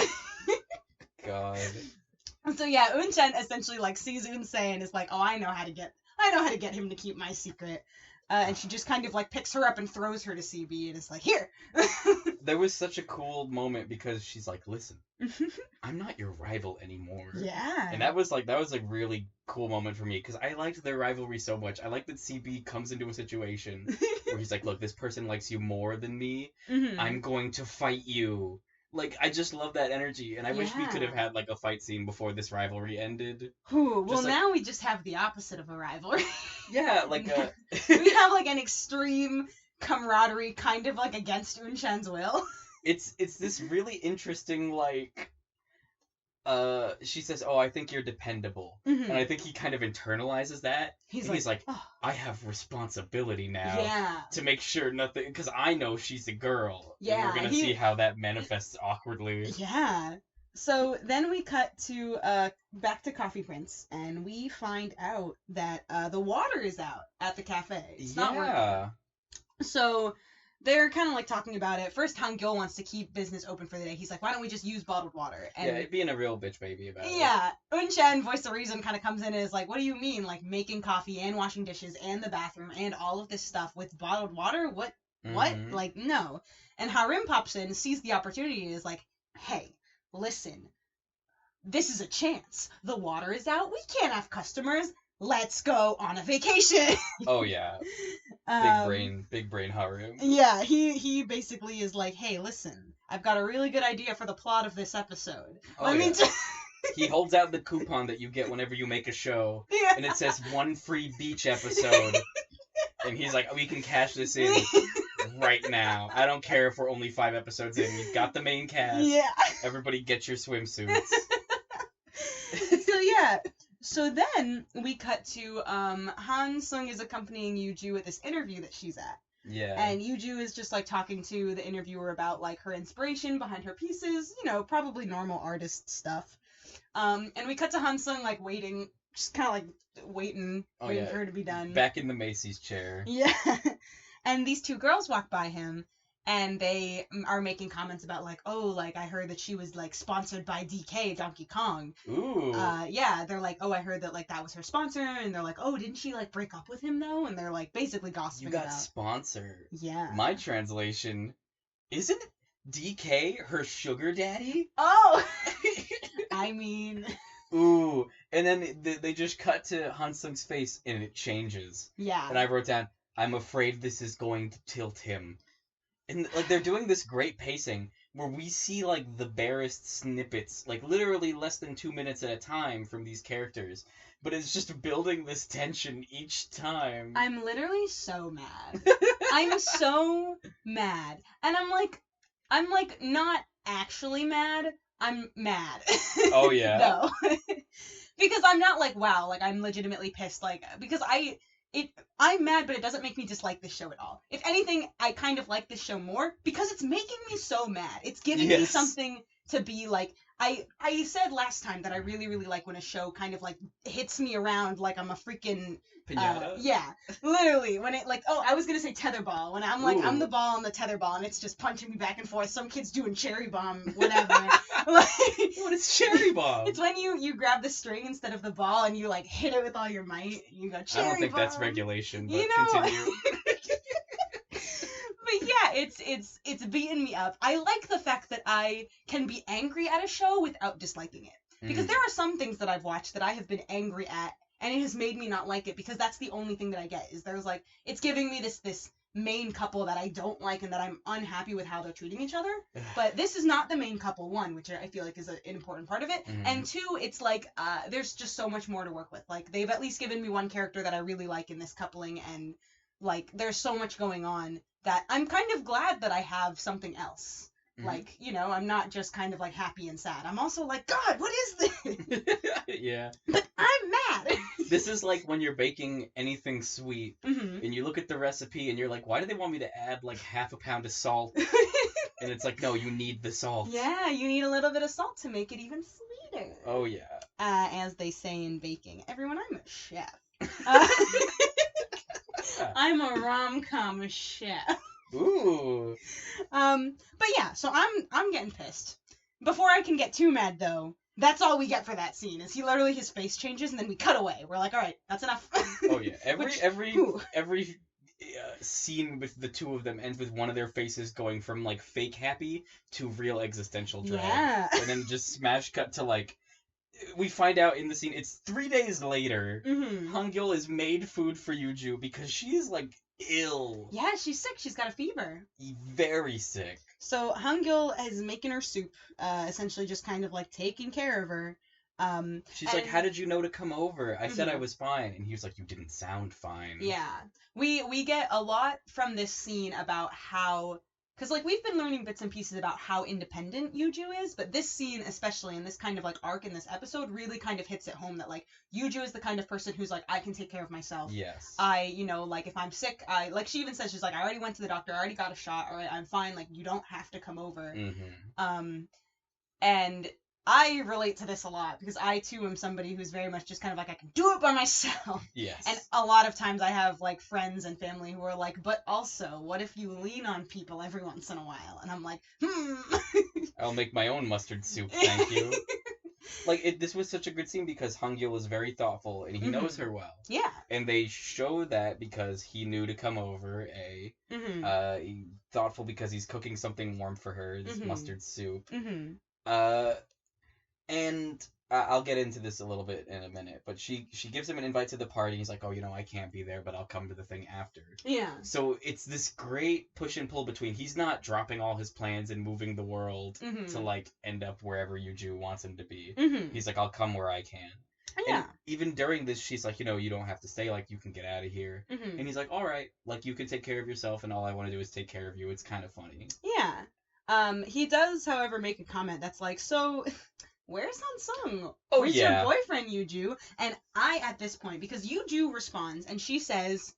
God. So yeah, Eun Chan essentially, like, sees Unsei and is like, oh, I know how to get him to keep my secret. And she just kind of, like, picks her up and throws her to CB and is like, here! There was such a cool moment because she's like, listen, I'm not your rival anymore. Yeah. And that was a really cool moment for me because I liked their rivalry so much. I like that CB comes into a situation where he's like, look, this person likes you more than me. I'm going to fight you. Like, I just love that energy, and I wish we could have had, like, a fight scene before this rivalry ended. Ooh, well, now we just have the opposite of a rivalry. Yeah, like, we have, like, an extreme camaraderie, kind of, like, against Eun Chan's will. It's this really interesting, like, she says, oh, I think you're dependable. And I think he kind of internalizes that. He's like, oh, I have responsibility now to make sure nothing, because I know she's a girl. Yeah. And we're going to see how that manifests awkwardly. Yeah. So then we cut to, back to Coffee Prince, and we find out that, the water is out at the cafe. It's not working. So they're kind of, like, talking about it. First, Han Gyul wants to keep business open for the day. He's like, why don't we just use bottled water? And being a real bitch baby about it. Yeah. Eun Chan, voice of reason, kind of comes in and is like, what do you mean? Like, making coffee and washing dishes and the bathroom and all of this stuff with bottled water? What? What? Like, no. And Harim pops in, sees the opportunity, and is like, hey, listen. This is a chance. The water is out. We can't have customers. Let's go on a vacation. Oh, yeah. Big brain Harim. Yeah, he basically is like, hey, listen, I've got a really good idea for the plot of this episode. He holds out the coupon that you get whenever you make a show, and it says 1 free beach episode. And he's like, we can cash this in right now. I don't care if we're only 5 episodes in. We've got the main cast. Yeah. Everybody get your swimsuits. So, yeah. So then we cut to Han Sung is accompanying Yuju at this interview that she's at. Yeah. And Yuju is just, like, talking to the interviewer about, like, her inspiration behind her pieces, you know, probably normal artist stuff. And we cut to Hansung, like, waiting, just kind of, like, waiting for her to be done. Back in the Macy's chair. Yeah. And these two girls walk by him, and they are making comments about, like, oh, like, I heard that she was, like, sponsored by DK, Donkey Kong. Ooh. Yeah, they're like, oh, I heard that, like, that was her sponsor, and they're like, oh, didn't she, like, break up with him, though? And they're, like, basically gossiping You got about... sponsored. Yeah. My translation, isn't DK her sugar daddy? Oh! I mean... Ooh, and then they just cut to Hansung's face, and it changes. Yeah. And I wrote down, I'm afraid this is going to tilt him. And, like, they're doing this great pacing where we see, like, the barest snippets, like, literally less than 2 minutes at a time from these characters. But it's just building this tension each time. I'm literally so mad. I'm so mad. And I'm like, not actually mad. I'm mad. Oh, yeah? No. Because I'm not like, wow, like, I'm legitimately pissed, like, because I'm mad, but it doesn't make me dislike this show at all. If anything, I kind of like this show more because it's making me so mad. It's giving me something to be like. I said last time that I really, really like when a show kind of like hits me around like I'm a freaking Pinata? Yeah, literally. When it like, oh, I was gonna say tetherball. When I'm like, Ooh. I'm the ball on the tetherball, and it's just punching me back and forth. Some kid's doing cherry bomb, whatever. Like, what is cherry bomb? It's when you grab the string instead of the ball and you like hit it with all your might. And you go cherry bomb. I don't think that's regulation, but you know, continue. But yeah, it's beating me up. I like the fact that I can be angry at a show without disliking it. Because there are some things that I've watched that I have been angry at, and it has made me not like it because that's the only thing that I get. Is there's like, it's giving me this main couple that I don't like and that I'm unhappy with how they're treating each other. But this is not the main couple, one, which I feel like is an important part of it. And two, it's like, there's just so much more to work with. Like, they've at least given me one character that I really like in this coupling, and like, there's so much going on that I'm kind of glad that I have something else. Like, you know, I'm not just kind of like happy and sad. I'm also like, God, what is this? Yeah. But I'm mad. This is like when you're baking anything sweet and you look at the recipe and you're like, why do they want me to add like half a pound of salt? And it's like, no, you need the salt. Yeah, you need a little bit of salt to make it even sweeter. Oh, yeah. As they say in baking. Everyone, I'm a chef. I'm a rom-com chef. Ooh. But yeah, so I'm getting pissed. Before I can get too mad, though, that's all we get for that scene. Is he literally, his face changes and then we cut away. We're like, all right, that's enough. Oh yeah, every scene with the two of them ends with one of their faces going from like fake happy to real existential dread. Yeah. And then just smash cut to like. We find out in the scene, it's 3 days later, Han Gyul has made food for Yuju because she's, like, ill. Yeah, she's sick. She's got a fever. Very sick. So Han Gyul is making her soup, essentially just kind of, like, taking care of her. She's like, how did you know to come over? I said I was fine. And he was like, you didn't sound fine. Yeah. We get a lot from this scene about how... Because, like, we've been learning bits and pieces about how independent Yuju is, but this scene, especially, in this kind of, like, arc in this episode, really kind of hits it home that, like, Yuju is the kind of person who's like, I can take care of myself. Yes. You know, like, if I'm sick, like, she even says, she's like, I already went to the doctor, I already got a shot, all right, I'm fine, like, you don't have to come over. And I relate to this a lot, because I, too, am somebody who's very much just kind of like, I can do it by myself. Yes. And a lot of times I have, like, friends and family who are like, but also, what if you lean on people every once in a while? And I'm like, I'll make my own mustard soup, thank you. Like, this was such a good scene because Han Gyul was very thoughtful, and he knows her well. Yeah. And they show that because he knew to come over, thoughtful because he's cooking something warm for her, this mustard soup. And I'll get into this a little bit in a minute, but she gives him an invite to the party. He's like, oh, you know, I can't be there, but I'll come to the thing after. Yeah. So it's this great push and pull between, he's not dropping all his plans and moving the world to, like, end up wherever Yuju wants him to be. He's like, I'll come where I can. Yeah. And even during this, she's like, you know, you don't have to stay, like, you can get out of here. And he's like, all right, like, you can take care of yourself, and all I want to do is take care of you. It's kind of funny. Yeah. He does, however, make a comment that's like, so... Where's Hansung? Oh, where's your boyfriend, Yuju? And I, at this point, because Yuju responds, and she says,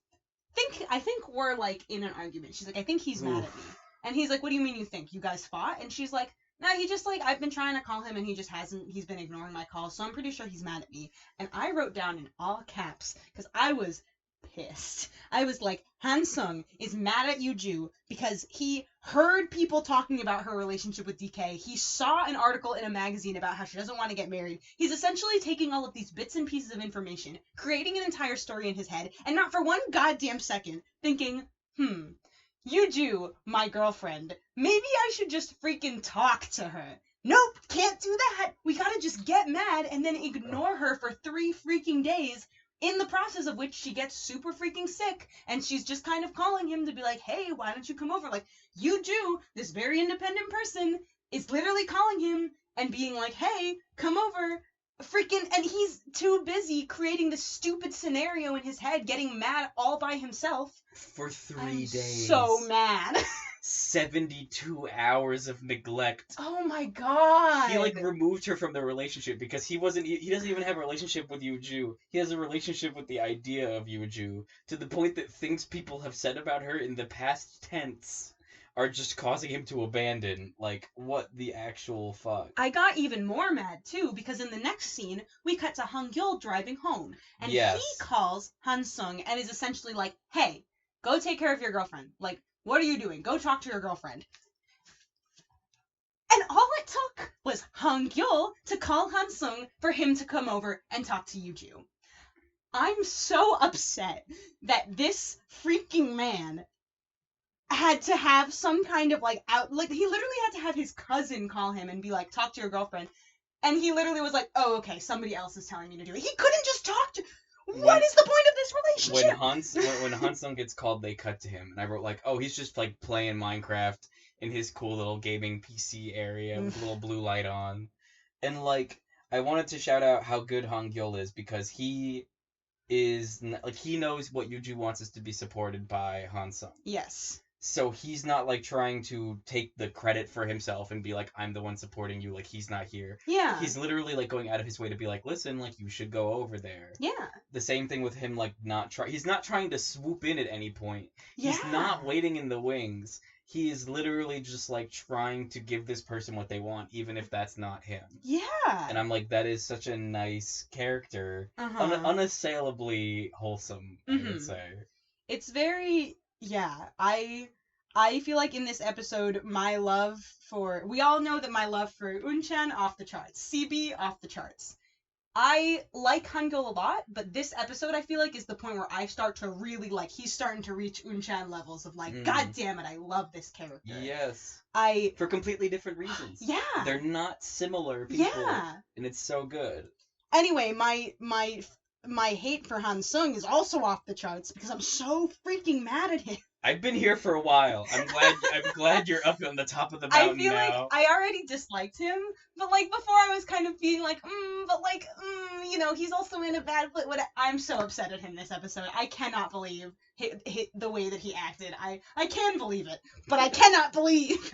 I think we're, like, in an argument. She's like, I think he's mad at me. And he's like, what do you mean you think? You guys fought? And she's like, No, he just, like, I've been trying to call him and he just hasn't, he's been ignoring my calls, so I'm pretty sure he's mad at me. And I wrote down in all caps, because I was pissed. I was like, Han Sung is mad at Yuju because he heard people talking about her relationship with DK. He saw an article in a magazine about how she doesn't want to get married. He's essentially taking all of these bits and pieces of information, creating an entire story in his head, and not for one goddamn second thinking, Yuju, my girlfriend, maybe I should just freaking talk to her. Nope, can't do that. We gotta just get mad and then ignore her for 3 freaking days, in the process of which she gets super freaking sick, and she's just kind of calling him to be like, hey, why don't you come over? Like, Yuju, this very independent person, is literally calling him and being like, hey, come over. Freaking, and he's too busy creating this stupid scenario in his head, getting mad all by himself. For 3 days. So mad. 72 hours of neglect. Oh my god. He, like, removed her from the relationship because he doesn't even have a relationship with Yuju. He has a relationship with the idea of Yuju, to the point that things people have said about her in the past tense are just causing him to abandon. Like, what the actual fuck? I got even more mad, too, because in the next scene, we cut to Han Gyul driving home, and he calls Han Sung and is essentially like, hey, go take care of your girlfriend. Like, what are you doing? Go talk to your girlfriend. And all it took was Han Gyul to call Han Sung for him to come over and talk to Yuju. I'm so upset that this freaking man had to have some kind of, like, he literally had to have his cousin call him and be like, talk to your girlfriend. And he literally was like, oh, okay, somebody else is telling me to do it. He couldn't just talk to... What is the point of this relationship? When Han Sung gets called, they cut to him. And I wrote, like, oh, he's just, like, playing Minecraft in his cool little gaming PC area with a little blue light on. And, like, I wanted to shout out how good Han Gyul is, because he is... Like, he knows what Yuju wants us to be supported by Han Sung. Yes. So he's not, like, trying to take the credit for himself and be like, I'm the one supporting you, like, he's not here. Yeah. He's literally, like, going out of his way to be like, listen, like, you should go over there. Yeah. The same thing with him, like, he's not trying to swoop in at any point. Yeah. He's not waiting in the wings. He is literally just, like, trying to give this person what they want, even if that's not him. Yeah. And I'm like, that is such a nice character. Unassailably wholesome, I would say. It's very... Yeah, I feel like in this episode, my love for... We all know that my love for Eun Chan, off the charts. CB, off the charts. I like Han Gyul a lot, but this episode, I feel like, is the point where I start to really, like, he's starting to reach Eun Chan levels of, like, God damn it, I love this character. Yes. For completely different reasons. Yeah. They're not similar people. Yeah. And it's so good. Anyway, my hate for Han Sung is also off the charts because I'm so freaking mad at him. I've been here for a while. I'm glad you're up on the top of the mountain now. I feel like I already disliked him, but, like, before I was kind of being like, you know, he's also in a bad place. I'm so upset at him this episode. I cannot believe the way that he acted. I can believe it, but I cannot believe.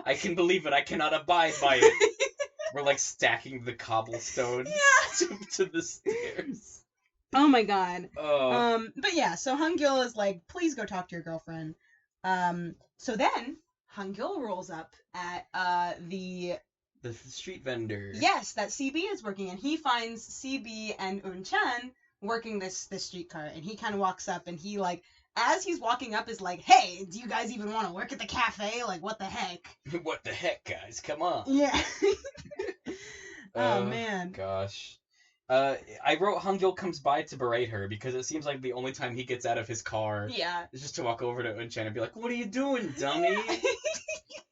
I can believe it. I cannot abide by it. We're, like, stacking the cobblestones to the stairs. Oh my god. Oh. But yeah, so Han Gyul is like, please go talk to your girlfriend. So then Han Gyul rolls up at the street vendor. Yes, that CB is working, and he finds CB and Eun Chan working this streetcar, and he kind of walks up, and he, like, as he's walking up, is like, hey, do you guys even want to work at the cafe? Like, what the heck? What the heck, guys? Come on. Yeah. Oh man. Gosh. I wrote Han Gyul comes by to berate her because it seems like the only time he gets out of his car is just to walk over to Eun Chan and be like, what are you doing, dummy?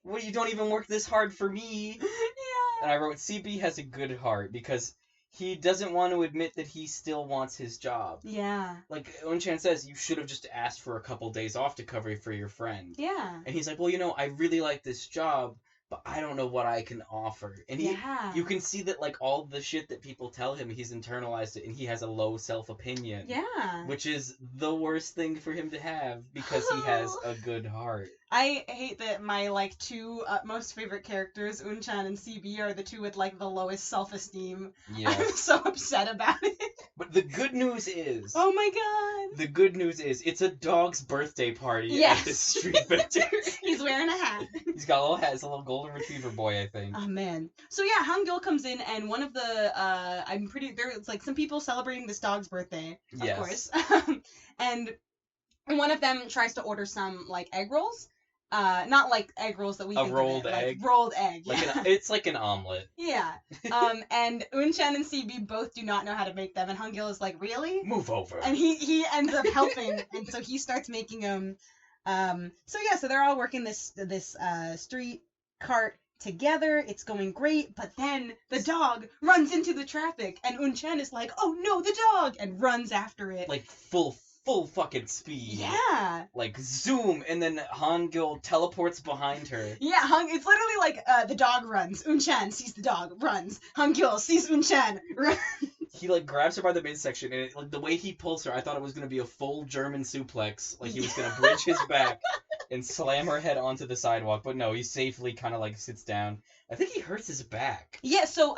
What, you don't even work this hard for me? Yeah. And I wrote, CB has a good heart because he doesn't want to admit that he still wants his job. Yeah. Like, Eun Chan says, you should have just asked for a couple days off to cover for your friend. Yeah. And he's like, well, you know, I really like this job, but I don't know what I can offer. And you can see that, like, all the shit that people tell him, he's internalized it, and he has a low self-opinion. Yeah. Which is the worst thing for him to have, because he has a good heart. I hate that my, like, two most favorite characters, Eun Chan and CB, are the two with, like, the lowest self-esteem. Yeah. I'm so upset about it. But the good news is... Oh my god! The good news is, it's a dog's birthday party at this street vendor. He's wearing a hat. He's got a little hat. It's a little golden retriever boy, I think. Oh, man. So, yeah, Han Gyul comes in, and one of the, there's, like, some people celebrating this dog's birthday, of course. And one of them tries to order some, like, egg rolls. Not like egg rolls that we think rolled of it, egg. Like rolled egg. Like Yeah. it's like an omelet. Yeah. And Eun Chan and CB both do not know how to make them, and Han Gyul is like, really? Move over. And he ends up helping, and so he starts making them. So they're all working this street cart together. It's going great, but then the dog runs into the traffic, and Eun Chan is like, oh no, the dog, and runs after it. Like full fucking speed. Yeah. Like zoom, and then Han Gyul teleports behind her. Yeah, it's literally like the dog runs. Eun Chan sees the dog, runs. Han Gyul sees Eun Chan, runs. He like grabs her by the midsection, and like the way he pulls her, I thought it was gonna be a full German suplex. Like he was gonna bridge his back and slam her head onto the sidewalk, but no, he safely kind of like sits down. I think he hurts his back. Yeah, so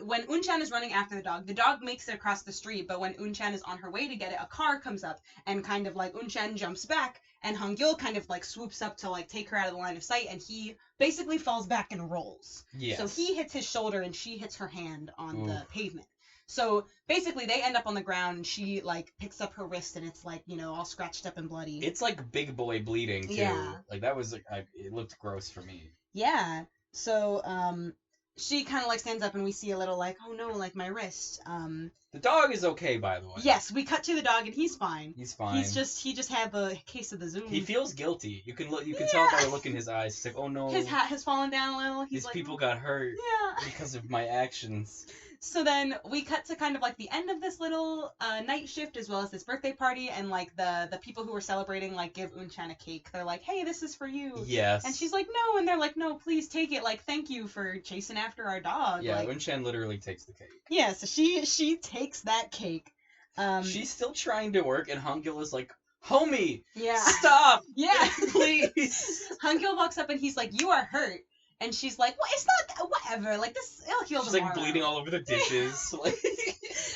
when Eun Chan is running after the dog makes it across the street, but when Eun Chan is on her way to get it, a car comes up, and kind of like Eun Chan jumps back, and Han Gyul kind of like swoops up to like take her out of the line of sight, and he basically falls back and rolls. Yes. So he hits his shoulder, and she hits her hand on the pavement. So basically, they end up on the ground, and she like picks up her wrist, and it's like, you know, all scratched up and bloody. It's like big boy bleeding too. Yeah. Like that was like it looked gross for me. Yeah. So she kind of like stands up, and we see a little like, oh no, like my wrist. The dog is okay, by the way. Yes, we cut to the dog, and he's fine. He's fine. He just had the case of the zoom. He feels guilty. You can tell by the look in his eyes. He's like, oh no. His hat has fallen down a little. He's These like, people got hurt because of my actions. So then we cut to kind of like the end of this little night shift, as well as this birthday party, and like the people who were celebrating like give Eun Chan a cake. They're like, hey, this is for you. Yes. And she's like, no, and they're like, no, please take it. Like, thank you for chasing after our dog. Yeah, like, Eun Chan literally takes the cake. Yeah, so she takes that cake. She's still trying to work, and Han Gyul is like, homie, yeah, stop, yeah, please. Han Gyul walks up, and he's like, you are hurt. And she's like, well, it's not, whatever, like, it'll heal She's tomorrow. like bleeding all over the dishes. Like...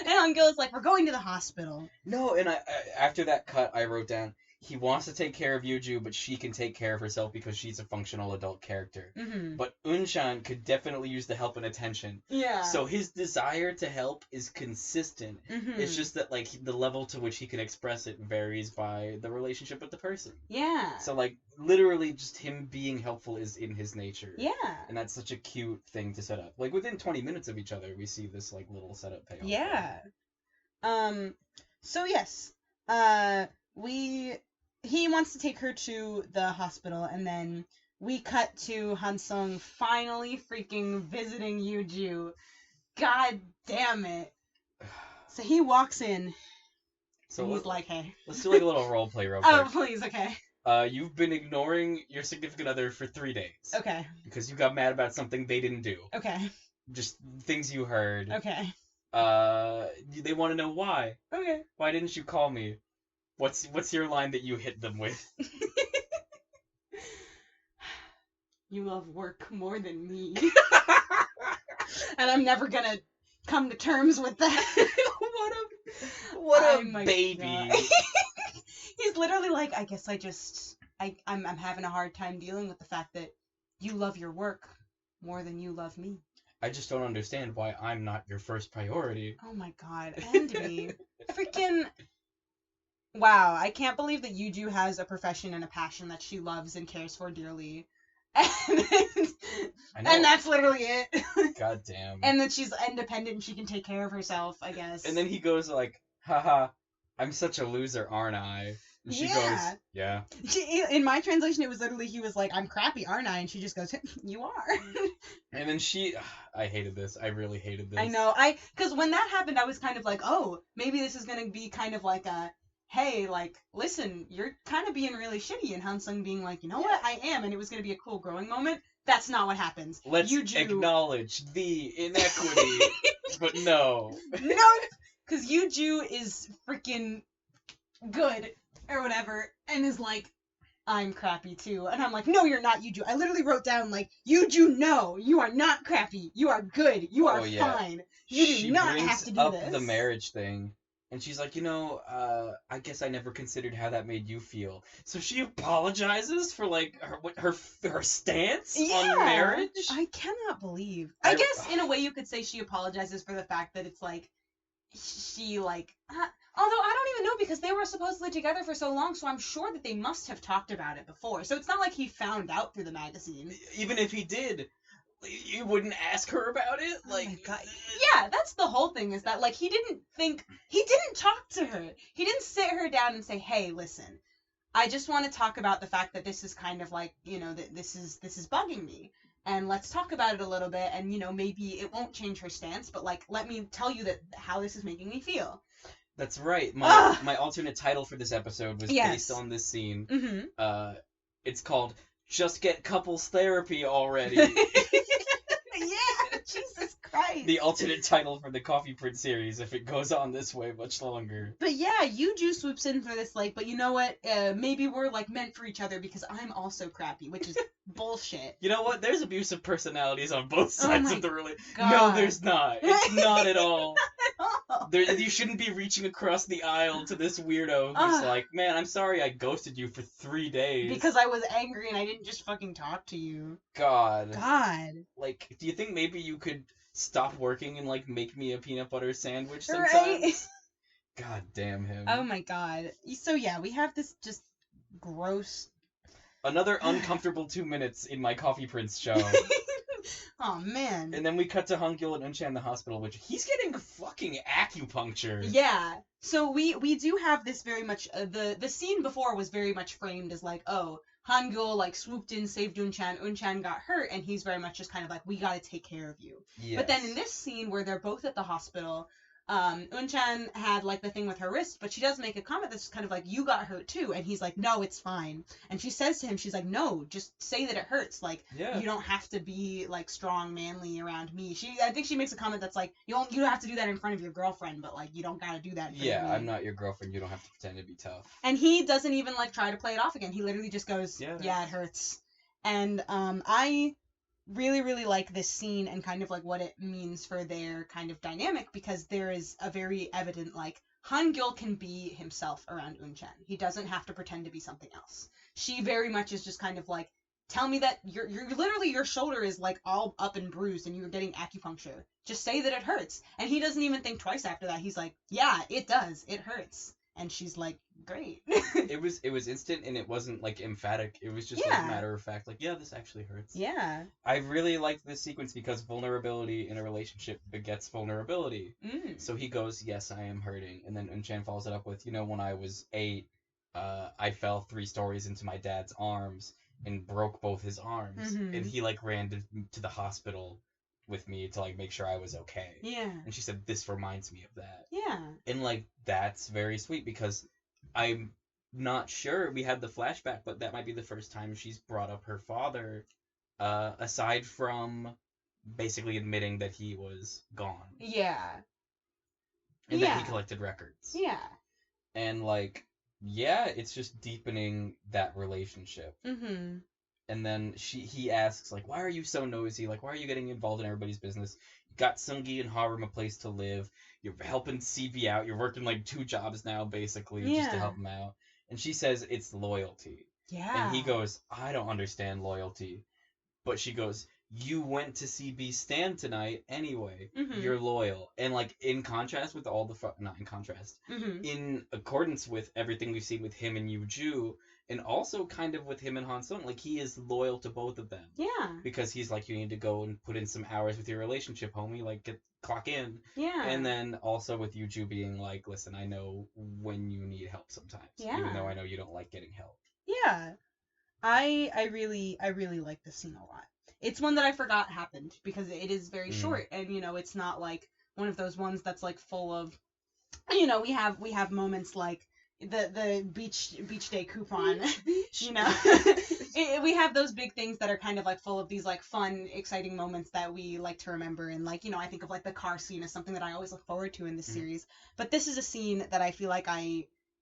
And Han Gyul is like, we're going to the hospital. No, and I after that cut, I wrote down, he wants to take care of Yuju, but she can take care of herself because she's a functional adult character. Mm-hmm. But Eun Chan could definitely use the help and attention. Yeah. So his desire to help is consistent. Mm-hmm. It's just that, like, the level to which he can express it varies by the relationship with the person. Yeah. So, like, literally just him being helpful is in his nature. Yeah. And that's such a cute thing to set up. Like, within 20 minutes of each other, we see this, like, little setup payoff. Yeah. So yes. He wants to take her to the hospital, and then we cut to Hansung finally freaking visiting Yuju. God damn it. So he walks in, So and he's like, hey. Let's do, like, a little roleplay real quick. Oh, please, okay. You've been ignoring your significant other for 3 days. Okay. Because you got mad about something they didn't do. Okay. Just things you heard. Okay. They want to know why. Okay. Why didn't you call me? What's your line that you hit them with? You love work more than me. And I'm never gonna come to terms with that. what a my baby. God. He's literally like, I guess I'm having a hard time dealing with the fact that you love your work more than you love me. I just don't understand why I'm not your first priority. Oh my god, Andy. Freaking... Wow, I can't believe that Yuju has a profession and a passion that she loves and cares for dearly. And that's literally it. God damn. And that she's independent and she can take care of herself, I guess. And then he goes like, haha, I'm such a loser, aren't I? And she goes, yeah. In my translation, it was literally, he was like, I'm crappy, aren't I? And she just goes, you are. And then I hated this. I really hated this. I know. Because when that happened, I was kind of like, oh, maybe this is going to be kind of like a, hey, like, listen, you're kind of being really shitty, and Hansung being like, you know what, I am, and it was going to be a cool growing moment. That's not what happens. Let's acknowledge the inequity, but no. No, because Yuju is freaking good, or whatever, and is like, I'm crappy too. And I'm like, no, you're not, Yuju. I literally wrote down, like, Yuju, no, you are not crappy. You are good. You are fine. You do not have to do this. She brings up the marriage thing. And she's like, I guess I never considered how that made you feel. So she apologizes for, like, her stance on marriage? I cannot believe. I guess, in a way, you could say she apologizes for the fact that it's, like, she, like... although, I don't even know, because they were supposedly together for so long, so I'm sure that they must have talked about it before. So it's not like he found out through the magazine. Even if he did... You wouldn't ask her about it? Like, oh my God. Yeah, that's the whole thing, is that, like, he didn't talk to her. He didn't sit her down and say, hey, listen, I just want to talk about the fact that this is kind of like, that this is bugging me. And let's talk about it a little bit, and, maybe it won't change her stance, but, like, let me tell you that how this is making me feel. That's right. My alternate title for this episode was based on this scene. Mm-hmm. It's called Just Get Couples Therapy Already. Yeah, Jesus Christ. The alternate title for the Coffee Prince series if it goes on this way much longer. But yeah, Yuju swoops in for this, like, but you know what? Maybe we're, like, meant for each other because I'm also crappy, which is bullshit. You know what? There's abusive personalities on both sides of the relationship. God. No, there's not. It's not at all. Not at all. You shouldn't be reaching across the aisle to this weirdo who's like, man, I'm sorry I ghosted you for 3 days. Because I was angry and I didn't just fucking talk to you. God. Like, do you think maybe you could stop working and, like, make me a peanut butter sandwich sometimes? Right? God damn him. Oh my God. So yeah, we have this just gross... Another uncomfortable 2 minutes in my Coffee Prince show. Oh man. And then we cut to Han Gyul and Eun Chan in the hospital, which he's getting fucking acupuncture. Yeah. So we do have this very much, the scene before was very much framed as like, oh, Han Gyul, like, swooped in, saved Eun Chan got hurt, and he's very much just kind of like, we gotta take care of you. Yes. But then in this scene where they're both at the hospital, Eun Chan had, like, the thing with her wrist, but she does make a comment that's kind of like, you got hurt too, and he's like, no, it's fine. And she says to him, she's like, no, just say that it hurts, like, you don't have to be, like, strong, manly around me. I think she makes a comment that's like, you don't have to do that in front of your girlfriend, but, like, you don't gotta do that in front of me. I'm not your girlfriend, you don't have to pretend to be tough. And he doesn't even, like, try to play it off again. He literally just goes, yeah, it hurts. And, I really, really like this scene and kind of like what it means for their kind of dynamic, because there is a very evident, like, Han Gyul can be himself around Eun Chan. He doesn't have to pretend to be something else. She very much is just kind of like, tell me that you're literally, your shoulder is, like, all up and bruised and you're getting acupuncture. Just say that it hurts. And he doesn't even think twice after that. He's like, yeah, it does. It hurts. And she's like, great. It was instant, and it wasn't, like, emphatic. It was just like matter of fact, like, yeah, this actually hurts. Yeah. I really liked this sequence because vulnerability in a relationship begets vulnerability. So he goes, yes, I am hurting. And then Eun Chan follows it up with, when I was 8, I fell 3 stories into my dad's arms and broke both his arms. And he, like, ran to the hospital with me to, like, make sure I was okay. Yeah. And she said, this reminds me of that. Yeah. And, like, that's very sweet because I'm not sure, we had the flashback, but that might be the first time she's brought up her father, aside from basically admitting that he was gone. Yeah. And that he collected records. Yeah. And, like, yeah, it's just deepening that relationship. And then he asks, like, why are you so nosy? Like, why are you getting involved in everybody's business? You got Seunggi and Harum a place to live. You're helping CB out. You're working, like, 2 jobs now, basically, just to help him out. And she says it's loyalty. Yeah. And he goes, I don't understand loyalty. But she goes, you went to CB's stand tonight anyway. You're loyal. And, like, in contrast with all the... not in contrast. In accordance with everything we've seen with him and Yuju, and also kind of with him and Han Sung, like, he is loyal to both of them. Yeah. Because he's like, you need to go and put in some hours with your relationship, homie. Like, clock in. Yeah. And then also with Yuju being like, listen, I know when you need help sometimes. Yeah. Even though I know you don't like getting help. Yeah. I really like this scene a lot. It's one that I forgot happened because it is very short, and it's not like one of those ones that's like full of, we have moments like the beach day coupon, we have those big things that are kind of like full of these like fun, exciting moments that we like to remember, and like I think of like the car scene as something that I always look forward to in this series. But this is a scene that I feel like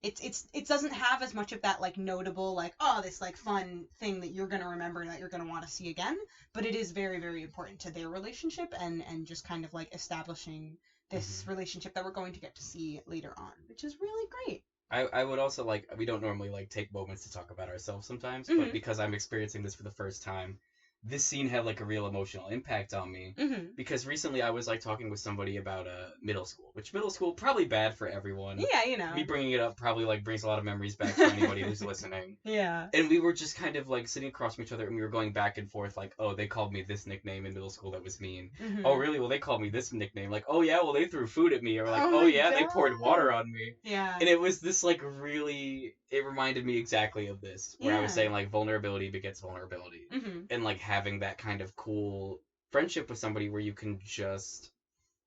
it doesn't have as much of that like notable like, oh, this like fun thing that you're gonna remember and that you're gonna want to see again, but it is very, very important to their relationship and just kind of like establishing this relationship that we're going to get to see later on, which is really great. I would also like, we don't normally like take moments to talk about ourselves sometimes, Mhm. but because I'm experiencing this for the first time, this scene had like a real emotional impact on me. Mm-hmm. Because recently I was like talking with somebody about middle school, which middle school probably bad for everyone. Yeah, you know. Me bringing it up probably like brings a lot of memories back for anybody who's listening. Yeah. And we were just kind of like sitting across from each other and we were going back and forth like, oh, they called me this nickname in middle school that was mean. Mm-hmm. Oh, really? Well, they called me this nickname. Like, oh yeah, well they threw food at me. Or like, Oh oh my yeah, they God. poured water on me. Yeah. And it was this like really, it reminded me exactly of this. Where I was Yeah. saying like vulnerability begets vulnerability. Mm-hmm. And like having that kind of cool friendship with somebody where you can just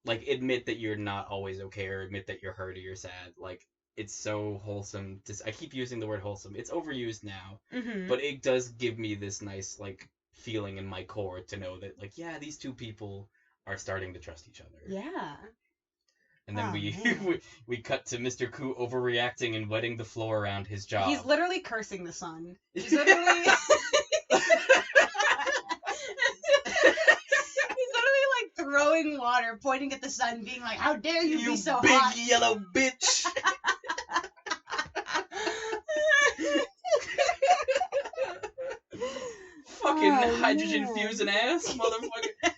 like admit that you're not always okay or admit that you're hurt or you're sad. Like it's so wholesome. I keep using the word wholesome. It's overused now, Mm-hmm. but it does give me this nice like feeling in my core to know that like, yeah, these two people are starting to trust each other. Yeah. And then Oh, we, man. we cut to Mr. Koo overreacting and wetting the floor around his job. He's literally cursing the sun. He's literally like throwing water, pointing at the sun, being like, "How dare you be so big hot, yellow bitch!" Fucking Oh, hydrogen man. fusing ass motherfucker.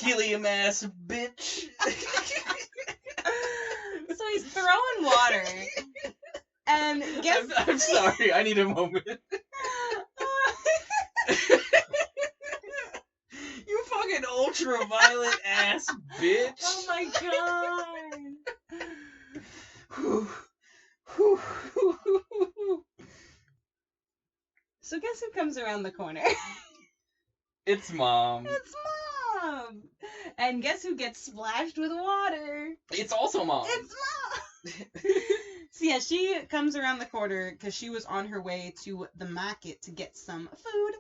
Helium ass bitch. So he's throwing water, and guess I'm sorry, I need a moment. You fucking ultraviolet ass bitch. oh my god. Whew. Whew. So guess who comes around the corner? It's Mom. It's Mom. And guess who gets splashed with water? It's also Mom. It's Mom. So yeah, she comes around the corner because she was on her way to the market to get some food.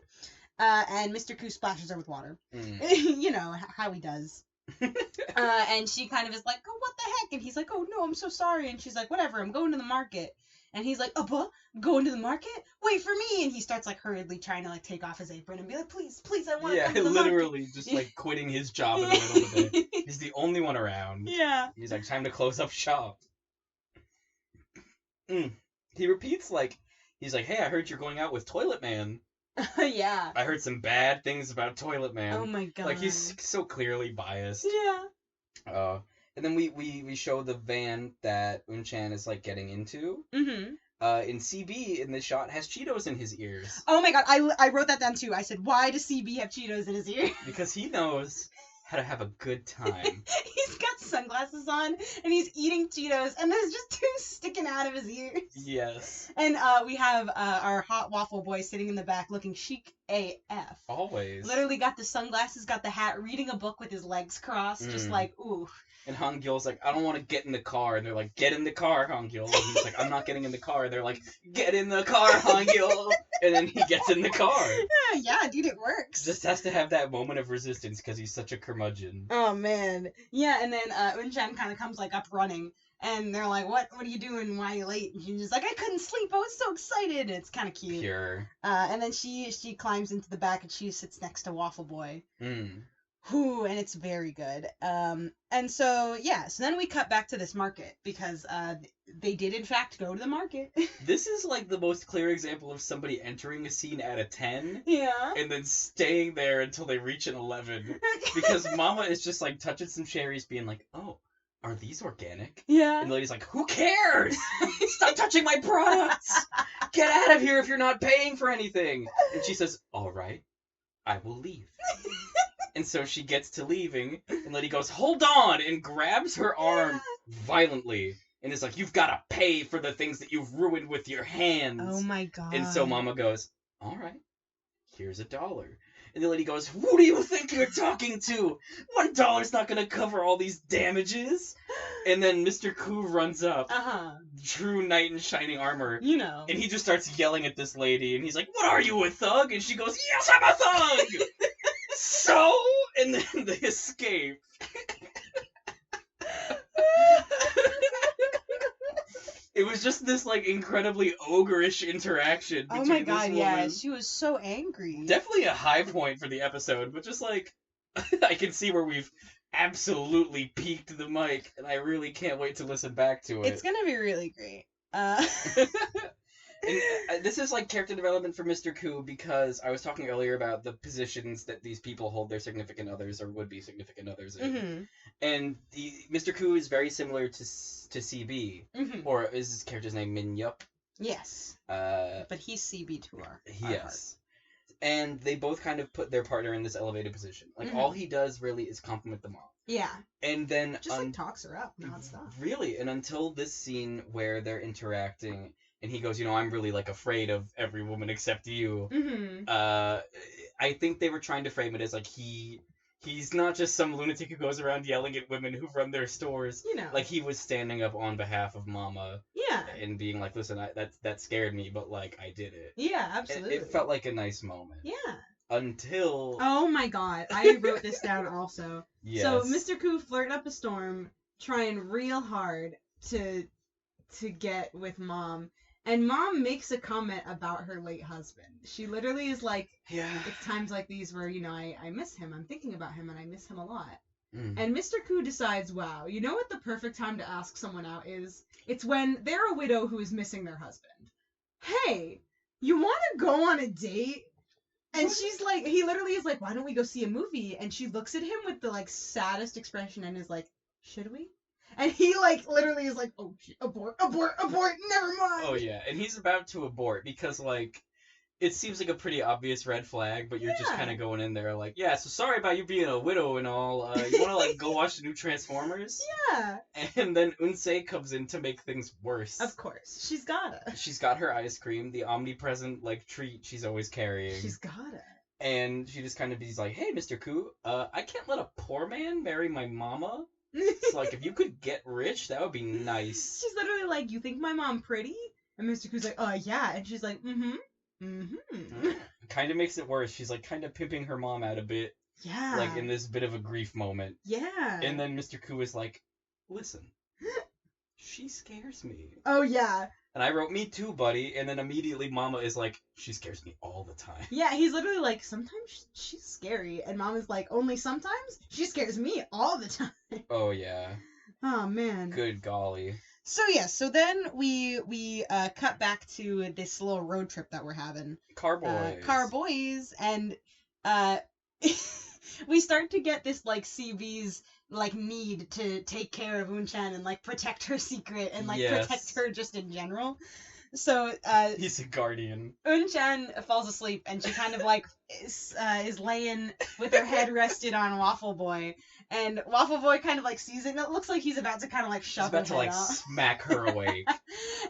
And Mr. Koo splashes her with water. You know how he does. And she kind of is like, "Oh, what the heck?" And he's like, "Oh no, I'm so sorry." And she's like, "Whatever, I'm going to the market." And he's like, "Oh, going to the market? Wait for me!" And he starts like hurriedly trying to like take off his apron and be like, "Please, please, I want to come to the literally just like quitting his job in the middle of the day. He's the only one around. Yeah. He's like, time to close up shop. He repeats like, he's like, "Hey, I heard you're going out with Toilet Man." Yeah. I heard some bad things about Toilet Man. Oh my god. Like he's so clearly biased. Yeah. And then we show the van that Eun Chan is like getting into. Mm-hmm. In CB in this shot has Cheetos in his ears. Oh my god, I wrote that down too. I said, "Why does CB have Cheetos in his ear?" Because he knows how to have a good time. He's got sunglasses on and he's eating Cheetos and there's just two sticking out of his ears. Yes. And we have our hot waffle boy sitting in the back looking chic AF. Always. Literally got the sunglasses, got the hat, reading a book with his legs crossed, just like, ooh. And Han Gyul's like, "I don't want to get in the car." And they're like, "Get in the car, Han Gyul." And he's like, "I'm not getting in the car." And they're like, "Get in the car, Han Gyul." And then he gets in the car. Yeah, dude, it works. Just has to have that moment of resistance because he's such a curmudgeon. Oh, man. Yeah, and then Eun Chan kind of comes, like, up running. And they're like, what are you doing? Why are you late? And she's just like, "I couldn't sleep. I was so excited." And it's kind of cute. Pure. And then she climbs into the back and she sits next to Waffle Boy. Whew, and it's very good. And so, yeah, so then we cut back to this market because they did, in fact, go to the market. This is like the most clear example of somebody entering a scene at a 10 Yeah. and then staying there until they reach an 11. Because Mama is just like touching some cherries being like, "Oh, are these organic?" Yeah. And the lady's like, "Who cares? Stop touching my products! Get out of here if you're not paying for anything!" And she says, "All right, I will leave." And so she gets to leaving, and Lady goes, "Hold on!" and grabs her arm violently. And is like, "You've got to pay for the things that you've ruined with your hands." Oh my god. And so Mama goes, "All right, here's $1. And the lady goes, "Who do you think you're talking to? $1's not going to cover all these damages." And then Mr. Koo runs up, true knight in shining armor. You know. And he just starts yelling at this lady, and he's like, "What are you, a thug?" And she goes, "Yes, I'm a thug!" So, and then they escape. It was just this, like, incredibly ogreish interaction between Oh my this god, woman. yeah, she was so angry. Definitely a high point for the episode, but just, like, I can see where we've absolutely peaked the mic, and I really can't wait to listen back to it. It's gonna be really great. And this is like character development for Mr. Koo, because I was talking earlier about the positions that these people hold their significant others or would be significant others in. Mm-hmm. And Mr. Koo is very similar to CB, or is his character's name Min Yup? Yes. But he's CB to our yes. And they both kind of put their partner in this elevated position. Like, all he does really is compliment the mom. Yeah. And then... just, like, talks her up nonstop. Really. And until this scene where they're interacting, and he goes, I'm really, like, afraid of every woman except you. I think they were trying to frame it as, like, he's not just some lunatic who goes around yelling at women who run their stores. Like, he was standing up on behalf of Mama. Yeah. And being like, listen, that scared me, but, like, I did it. Yeah, absolutely. It felt like a nice moment. Yeah. Until... oh my god, I wrote this down also. Yes. So, Mr. Koo flirting up a storm, trying real hard to get with Mom. And Mom makes a comment about her late husband. She literally is like, it's times like these where, I miss him, I'm thinking about him, and I miss him a lot. And Mr. Koo decides, wow, you know what the perfect time to ask someone out is? It's when they're a widow who is missing their husband. Hey, you want to go on a date? And she's like, he literally is like, why don't we go see a movie? And she looks at him with the, like, saddest expression and is like, should we? And he, like, literally is like, oh, abort, never mind. Oh, yeah. And he's about to abort because, like, it seems like a pretty obvious red flag, but you're just kind of going in there like, yeah, so sorry about you being a widow and all. You want to, like, go watch the new Transformers? Yeah. And then Eun comes in to make things worse. Of course. She's gotta. She's got her ice cream, the omnipresent, like, treat she's always carrying. She's gotta. And she just kind of is like, hey, Mr. Koo, I can't let a poor man marry my mama. So, like, if you could get rich, that would be nice. She's literally like, you think my mom pretty? And Mr. Koo's like, yeah. And she's like, Kind of makes it worse. She's, like, kind of pimping her mom out a bit. Yeah. Like, in this bit of a grief moment. Yeah. And then Mr. Koo is like, listen, she scares me. Oh, yeah. And I wrote, me too, buddy. And then immediately Mama is like, she scares me all the time. Yeah, he's literally like, sometimes she's scary. And Mama's like, only sometimes? She scares me all the time. Oh, yeah. Oh, man. Good golly. So, so then we cut back to this little road trip that we're having. Carboys. And we start to get this, like, CB's, like, need to take care of Eun Chan and, like, protect her secret and, like, protect her just in general. So, he's a guardian. Eun Chan falls asleep and she kind of, like, is laying with her head rested on Waffle Boy. And Waffle Boy kind of, like, sees it, and it looks like he's about to kind of, like, shove his head out. He's about to, like, smack her awake.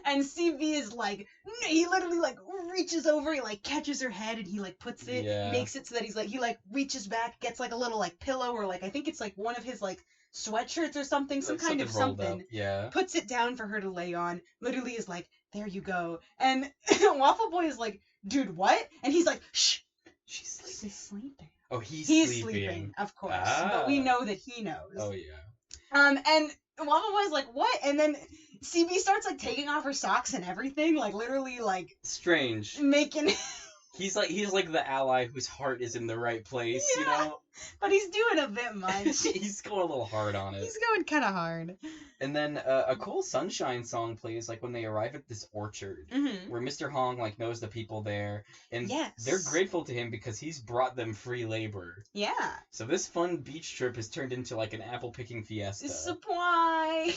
And CB is, like, he literally, like, reaches over, he, like, catches her head, and he, like, puts it, makes it so that he's, like, he, like, reaches back, gets, like, a little, like, pillow, or, like, I think it's, like, one of his, like, sweatshirts or something, some kind of something. Yeah. Puts it down for her to lay on, literally is like, there you go. And Waffle Boy is like, dude, what? And he's like, shh, she's sleeping. Oh, he's sleeping, of course. But we know that he knows. Oh, yeah. And Waffle Boy's like, what? And then CB starts, like, taking off her socks and everything, like, literally, like... strange. Making... He's like the ally whose heart is in the right place, you know? But he's doing a bit much. He's going a little hard on it. He's going kind of hard. And then a cool Sunshine song plays, like, when they arrive at this orchard, where Mr. Hong, like, knows the people there, and they're grateful to him because he's brought them free labor. Yeah. So this fun beach trip has turned into, like, an apple-picking fiesta. Supply!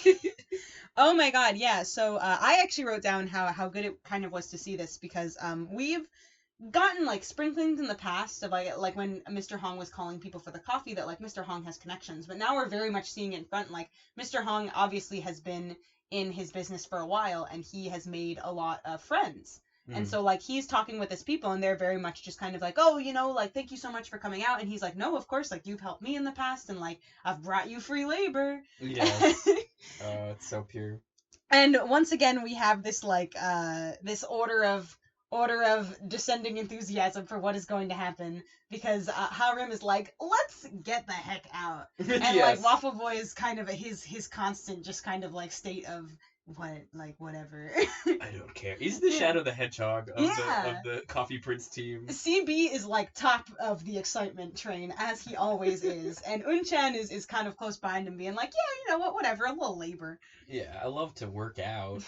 Oh my god, yeah. So I actually wrote down how good it kind of was to see this, because we've gotten, like, sprinklings in the past of, like when Mr. Hong was calling people for the coffee, that, like, Mr. Hong has connections, but now we're very much seeing it in front. Like, Mr. Hong obviously has been in his business for a while, and he has made a lot of friends. And so, like, he's talking with his people, and they're very much just kind of like, oh, you know, like, thank you so much for coming out. And he's like, no, of course, like, you've helped me in the past, and, like, I've brought you free labor. Yes. Oh, it's so pure. And once again, we have this, like, this order of descending enthusiasm for what is going to happen, because Harim is like, let's get the heck out. And like Waffle Boy is kind of his constant just kind of like state of what, like, whatever. I don't care. He's the Shadow the Hedgehog of the Coffee Prince team. CB is like top of the excitement train, as he always is, and Eun Chan is kind of close behind him, being like, yeah, you know what, whatever, a little labor. Yeah, I love to work out.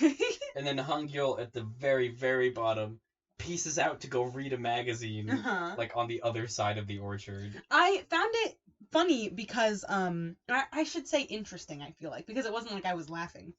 And then Han Gyul at the very, very bottom pieces out to go read a magazine, like on the other side of the orchard. I found it funny because I should say interesting, I feel like, because it wasn't like I was laughing.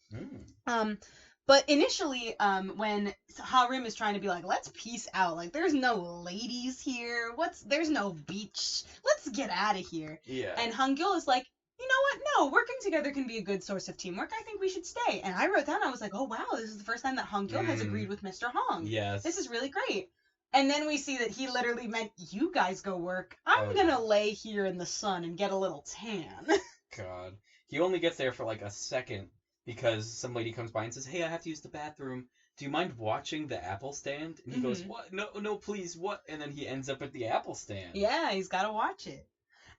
But initially when Ha-rim is trying to be like, let's peace out, like there's no ladies here, there's no beach, let's get out of here. Yeah. And Han Gyul is like, you know what, no, working together can be a good source of teamwork, I think we should stay. And I wrote down, I was like, oh wow, this is the first time that Han Gyul has agreed with Mr. Hong. Yes. This is really great. And then we see that he literally meant, you guys go work. I'm gonna lay here in the sun and get a little tan. God. He only gets there for like a second because some lady comes by and says, hey, I have to use the bathroom. Do you mind watching the apple stand? And he goes, what? No, please, what? And then he ends up at the apple stand. Yeah, he's gotta watch it.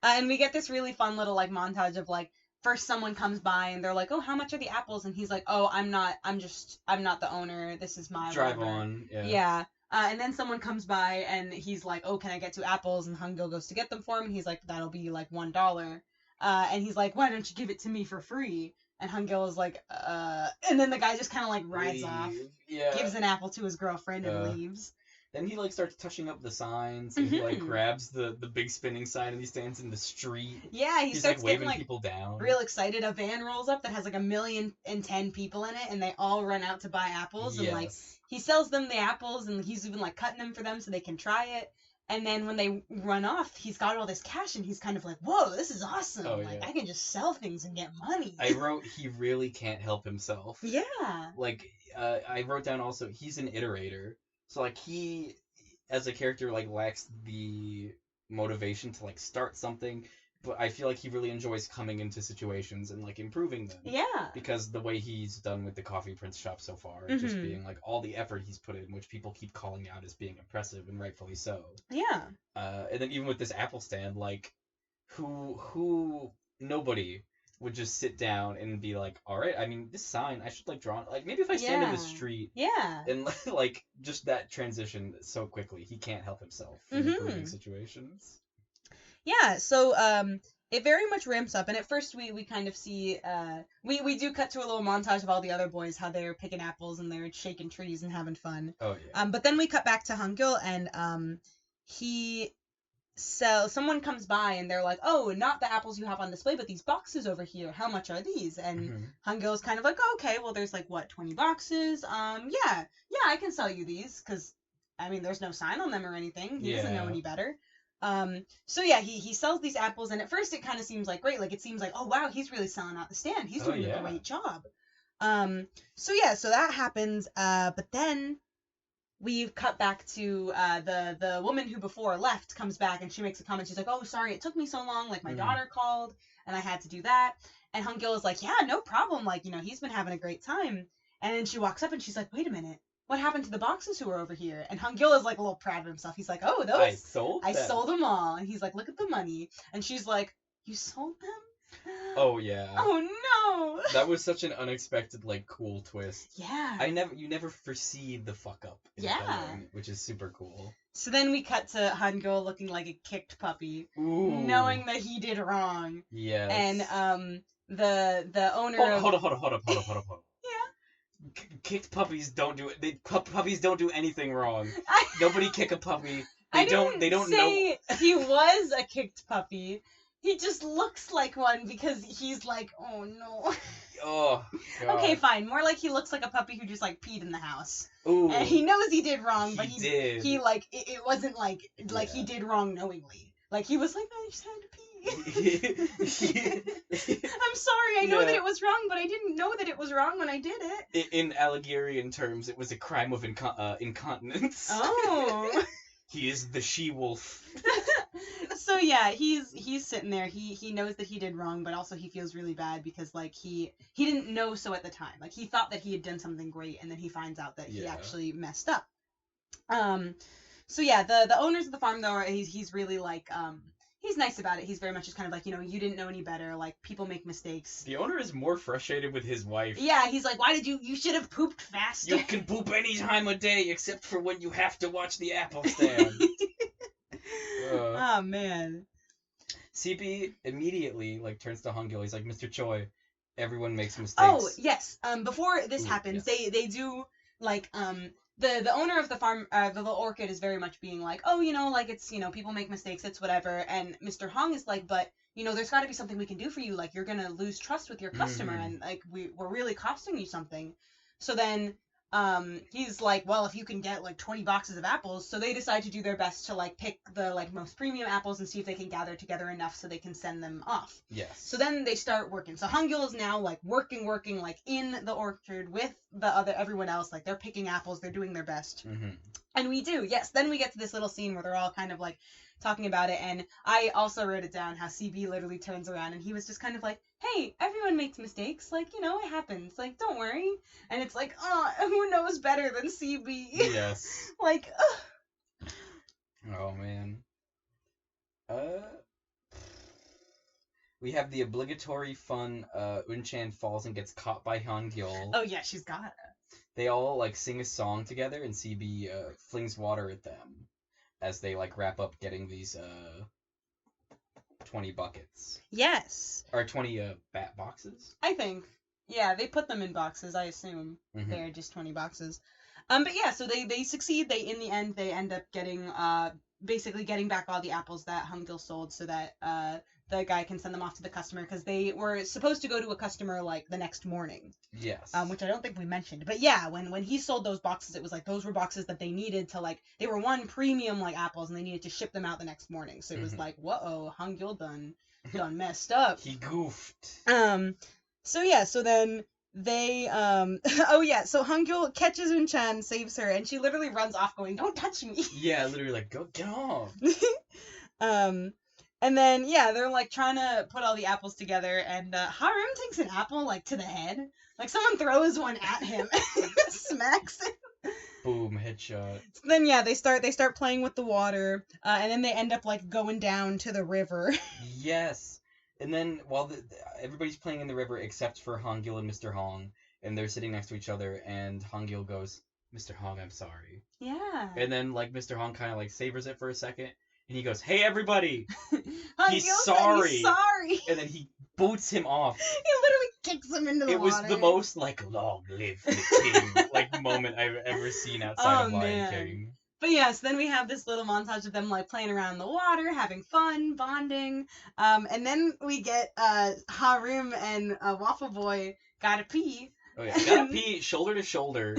And we get this really fun little like montage of like, first someone comes by and they're like, oh, how much are the apples? And he's like, oh, I'm not the owner. This is my Drive whatever. on. Yeah. And then someone comes by and he's like, oh, can I get 2 apples? And Han Gyul goes to get them for him. And he's like, that'll be like $1. And he's like, why don't you give it to me for free? And Han Gyul is like, and then the guy just kind of like rides off, gives an apple to his girlfriend and leaves. Then he like starts touching up the signs and he like grabs the big spinning sign and he stands in the street. Yeah, he's starts like waving getting, like, people down. Real excited. A van rolls up that has like 1,010,000 people in it and they all run out to buy apples. And like he sells them the apples and he's even like cutting them for them so they can try it. And then when they run off, he's got all this cash and he's kind of like, whoa, this is awesome. I can just sell things and get money. I wrote, he really can't help himself. Yeah. Like, I wrote down also, he's an iterator. So, like, he, as a character, like, lacks the motivation to, like, start something. But I feel like he really enjoys coming into situations and, like, improving them. Yeah. Because the way he's done with the Coffee Prince shop so far, just being, like, all the effort he's put in, which people keep calling out as being impressive, and rightfully so. Yeah. And then even with this apple stand, like, nobody would just sit down and be like, all right, I mean, this sign, I should, like, draw it. Like, maybe if I stand in the street. Yeah. And, like, just that transition so quickly, he can't help himself in improving situations. Yeah, so it very much ramps up, and at first we kind of see we do cut to a little montage of all the other boys, how they're picking apples and they're shaking trees and having fun. Oh yeah. But then we cut back to Han Gyul and someone comes by and they're like, oh, not the apples you have on display, but these boxes over here. How much are these? And Han Gyul's kind of like, oh, okay, well there's like what, 20 boxes? Yeah, I can sell you these because I mean there's no sign on them or anything. He doesn't know any better. So yeah, he sells these apples, and at first it kind of seems like great, like it seems like, oh wow, he's really selling out the stand, he's doing a great job. So that happens, but then we cut back to the woman who before left comes back, and she makes a comment, she's like, oh sorry, it took me so long, like my daughter called, and I had to do that, and Han Gyul is like, yeah, no problem, like, you know, he's been having a great time, and then she walks up and she's like, wait a minute, what happened to the boxes who were over here? And Han Gyul is like a little proud of himself. He's like, oh, those I sold them all. And he's like, look at the money. And she's like, you sold them? Oh yeah. Oh no. That was such an unexpected, like, cool twist. Yeah. You never foresee the fuck up in coloring, which is super cool. So then we cut to Han Gyul looking like a kicked puppy, knowing that he did wrong. Yes. And the owner Hold up. Kicked puppies don't do it. Puppies don't do anything wrong. Nobody kick a puppy. They don't know. He was a kicked puppy. He just looks like one because he's like, oh no. Oh. God. Okay, fine. More like he looks like a puppy who just like peed in the house. Ooh. And he knows he did wrong, but he like it wasn't like he did wrong knowingly. Like he was like, I just had to pee. I'm sorry, I know that it was wrong, but I didn't know that it was wrong when I did it. In Allegorian terms, it was a crime of incontinence. Oh. He is the she-wolf. So yeah, he's sitting there. He knows that he did wrong, but also he feels really bad because like he didn't know so at the time. Like he thought that he had done something great, and then he finds out that he actually messed up. So yeah, the owners of the farm though, he's really like he's nice about it. He's very much just kind of like, you know, you didn't know any better. Like, people make mistakes. The owner is more frustrated with his wife. Yeah, he's like, why did you should have pooped faster. You can poop any time of day except for when you have to watch the apple stand. Oh, man. CB immediately, like, turns to Han Gyul. He's like, Mr. Choi, everyone makes mistakes. Oh, yes. Before this happens, yes. they do, like, the owner of the farm, the little orchid is very much being like, oh, you know, like, it's, you know, people make mistakes, it's whatever. And Mr. Hong is like, but, you know, there's got to be something we can do for you. Like, you're going to lose trust with your customer, and, like, we're really costing you something. So then, he's like, well, if you can get, like, 20 boxes of apples. So they decide to do their best to, like, pick the, like, most premium apples and see if they can gather together enough so they can send them off. Yes. So then they start working. So Han Gyul is now, like, working, like, in the orchard with everyone else. Like, they're picking apples. They're doing their best. Mm-hmm. And we do, yes. Then we get to this little scene where they're all kind of, like, talking about it. And I also wrote it down how CB literally turns around and he was just kind of like, hey, everyone makes mistakes. Like, you know, it happens. Like, don't worry. And it's like, oh, who knows better than CB? Yes. Like, ugh. Oh, man. We have the obligatory fun, Eun Chan falls and gets caught by Han Gyul. Oh, yeah, she's got it. They all, like, sing a song together, and CB, flings water at them as they, like, wrap up getting these, 20 buckets. Yes. Or 20, bat boxes? I think. Yeah, they put them in boxes, I assume. Mm-hmm. They're just 20 boxes. But yeah, so they succeed. In the end, they end up getting, basically getting back all the apples that Han Gyul sold so that, the guy can send them off to the customer, because they were supposed to go to a customer, like, the next morning. Yes. Which I don't think we mentioned. But yeah, when he sold those boxes, it was like, those were boxes that they needed to, like, they were one premium, like, apples, and they needed to ship them out the next morning. So it was like, whoa, Han Gyul done messed up. He goofed. So yeah, so then they, oh yeah, so Han Gyul catches Eun Chan, saves her, and she literally runs off going, don't touch me. Yeah, literally, like, go, get off. And then, yeah, they're, like, trying to put all the apples together, and, Harim takes an apple, like, to the head. Like, someone throws one at him, smacks him. Boom, headshot. So then, yeah, they start playing with the water, and then they end up, like, going down to the river. Yes. And then, while everybody's playing in the river except for Han Gyul and Mr. Hong, and they're sitting next to each other, and Han Gyul goes, Mr. Hong, I'm sorry. Yeah. And then, like, Mr. Hong kind of, like, savors it for a second, and he goes, hey, everybody! He's sorry! He's sorry! And then he boots him off. He literally kicks him into the water. It was the most, like, long live the king, like, moment I've ever seen outside of Lion King. But yes, then we have this little montage of them, like, playing around in the water, having fun, bonding. And then we get Harim and Waffle Boy gotta pee. Oh yeah, you gotta pee shoulder to shoulder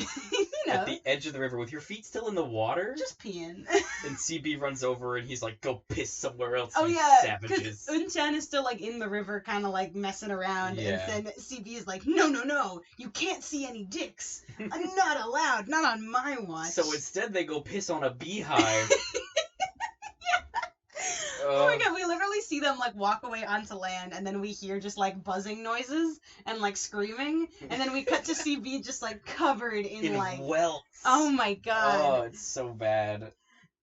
You know, at the edge of the river with your feet still in the water. just peeing. And CB runs over and he's like, go piss somewhere else, Oh you yeah, because savages. Eun Chan is still, like, in the river, kind of, like, messing around. Yeah. And then CB is like, no, you can't see any dicks. I'm not allowed, not on my watch. So instead they go piss on a beehive. Oh my god, we literally see them, like, walk away onto land, and then we hear just, like, buzzing noises and, like, screaming, and then we cut to CB just, like, covered in like... welts. Oh my god. Oh, it's so bad.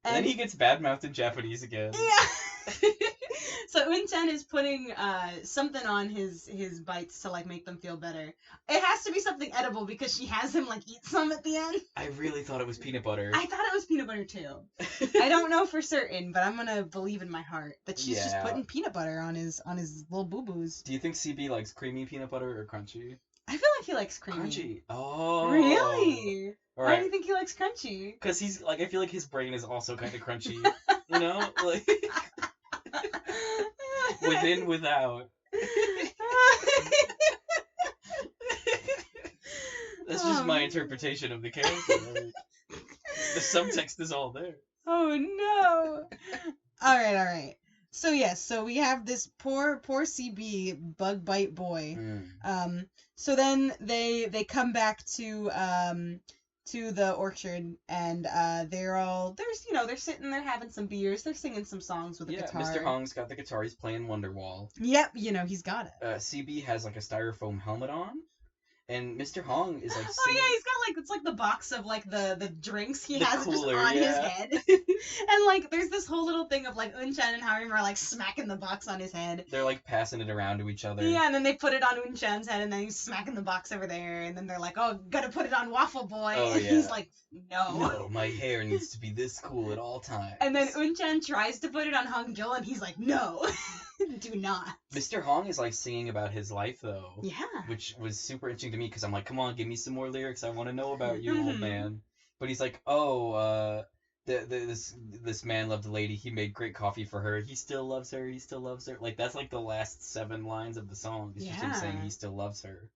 And then he gets bad-mouthed in Japanese again. Yeah. So Eun Chan is putting something on his bites to, like, make them feel better. It has to be something edible because she has him, like, eat some at the end. I really thought it was peanut butter. I thought it was peanut butter too. I don't know for certain, but I'm gonna believe in my heart that she's just putting peanut butter on his little boo-boos. Do you think CB likes creamy peanut butter or crunchy? I feel like he likes creamy. Crunchy. Oh. Really? All Why right. do you think he likes crunchy? Because he's, like, I feel like his brain is also kind of crunchy. You know? Like, within, without. That's just my interpretation of the character. Like, the subtext is all there. Oh no! Alright. So yes, so we have this poor CB bug bite boy. So then they come back to the orchard, and they're sitting there having some beers, they're singing some songs with a guitar. Mr. Hong's got the guitar, he's playing Wonderwall. Yep, he's got it. CB has like a styrofoam helmet on, And Mr. Hong is like Oh singing. yeah, he's got like, it's like the box of like the drinks he The has cooler, just on his yeah. head. And like there's this whole little thing of like Eun Chan and Harim are like smacking the box on his head. They're like passing it around to each other. Yeah, and then they put it on Eun Chan's head and then he's smacking the box over there and then they're like, "Oh, gotta put it on Waffle Boy." Oh, And yeah. he's like, "No." No, my hair needs to be this cool at all times. And then Eun Chan tries to put it on Han Gyul and he's like, "No. Do not." Mr. Hong is like singing about his life though. Yeah. Which was super interesting to me because I'm like, come on, give me some more lyrics. I want to know about you, old Mhm. man. But he's like, this man loved a lady. He made great coffee for her. He still loves her. He still loves her. Like that's like the last 7 lines of the song. It's just him Yeah. saying he still loves her.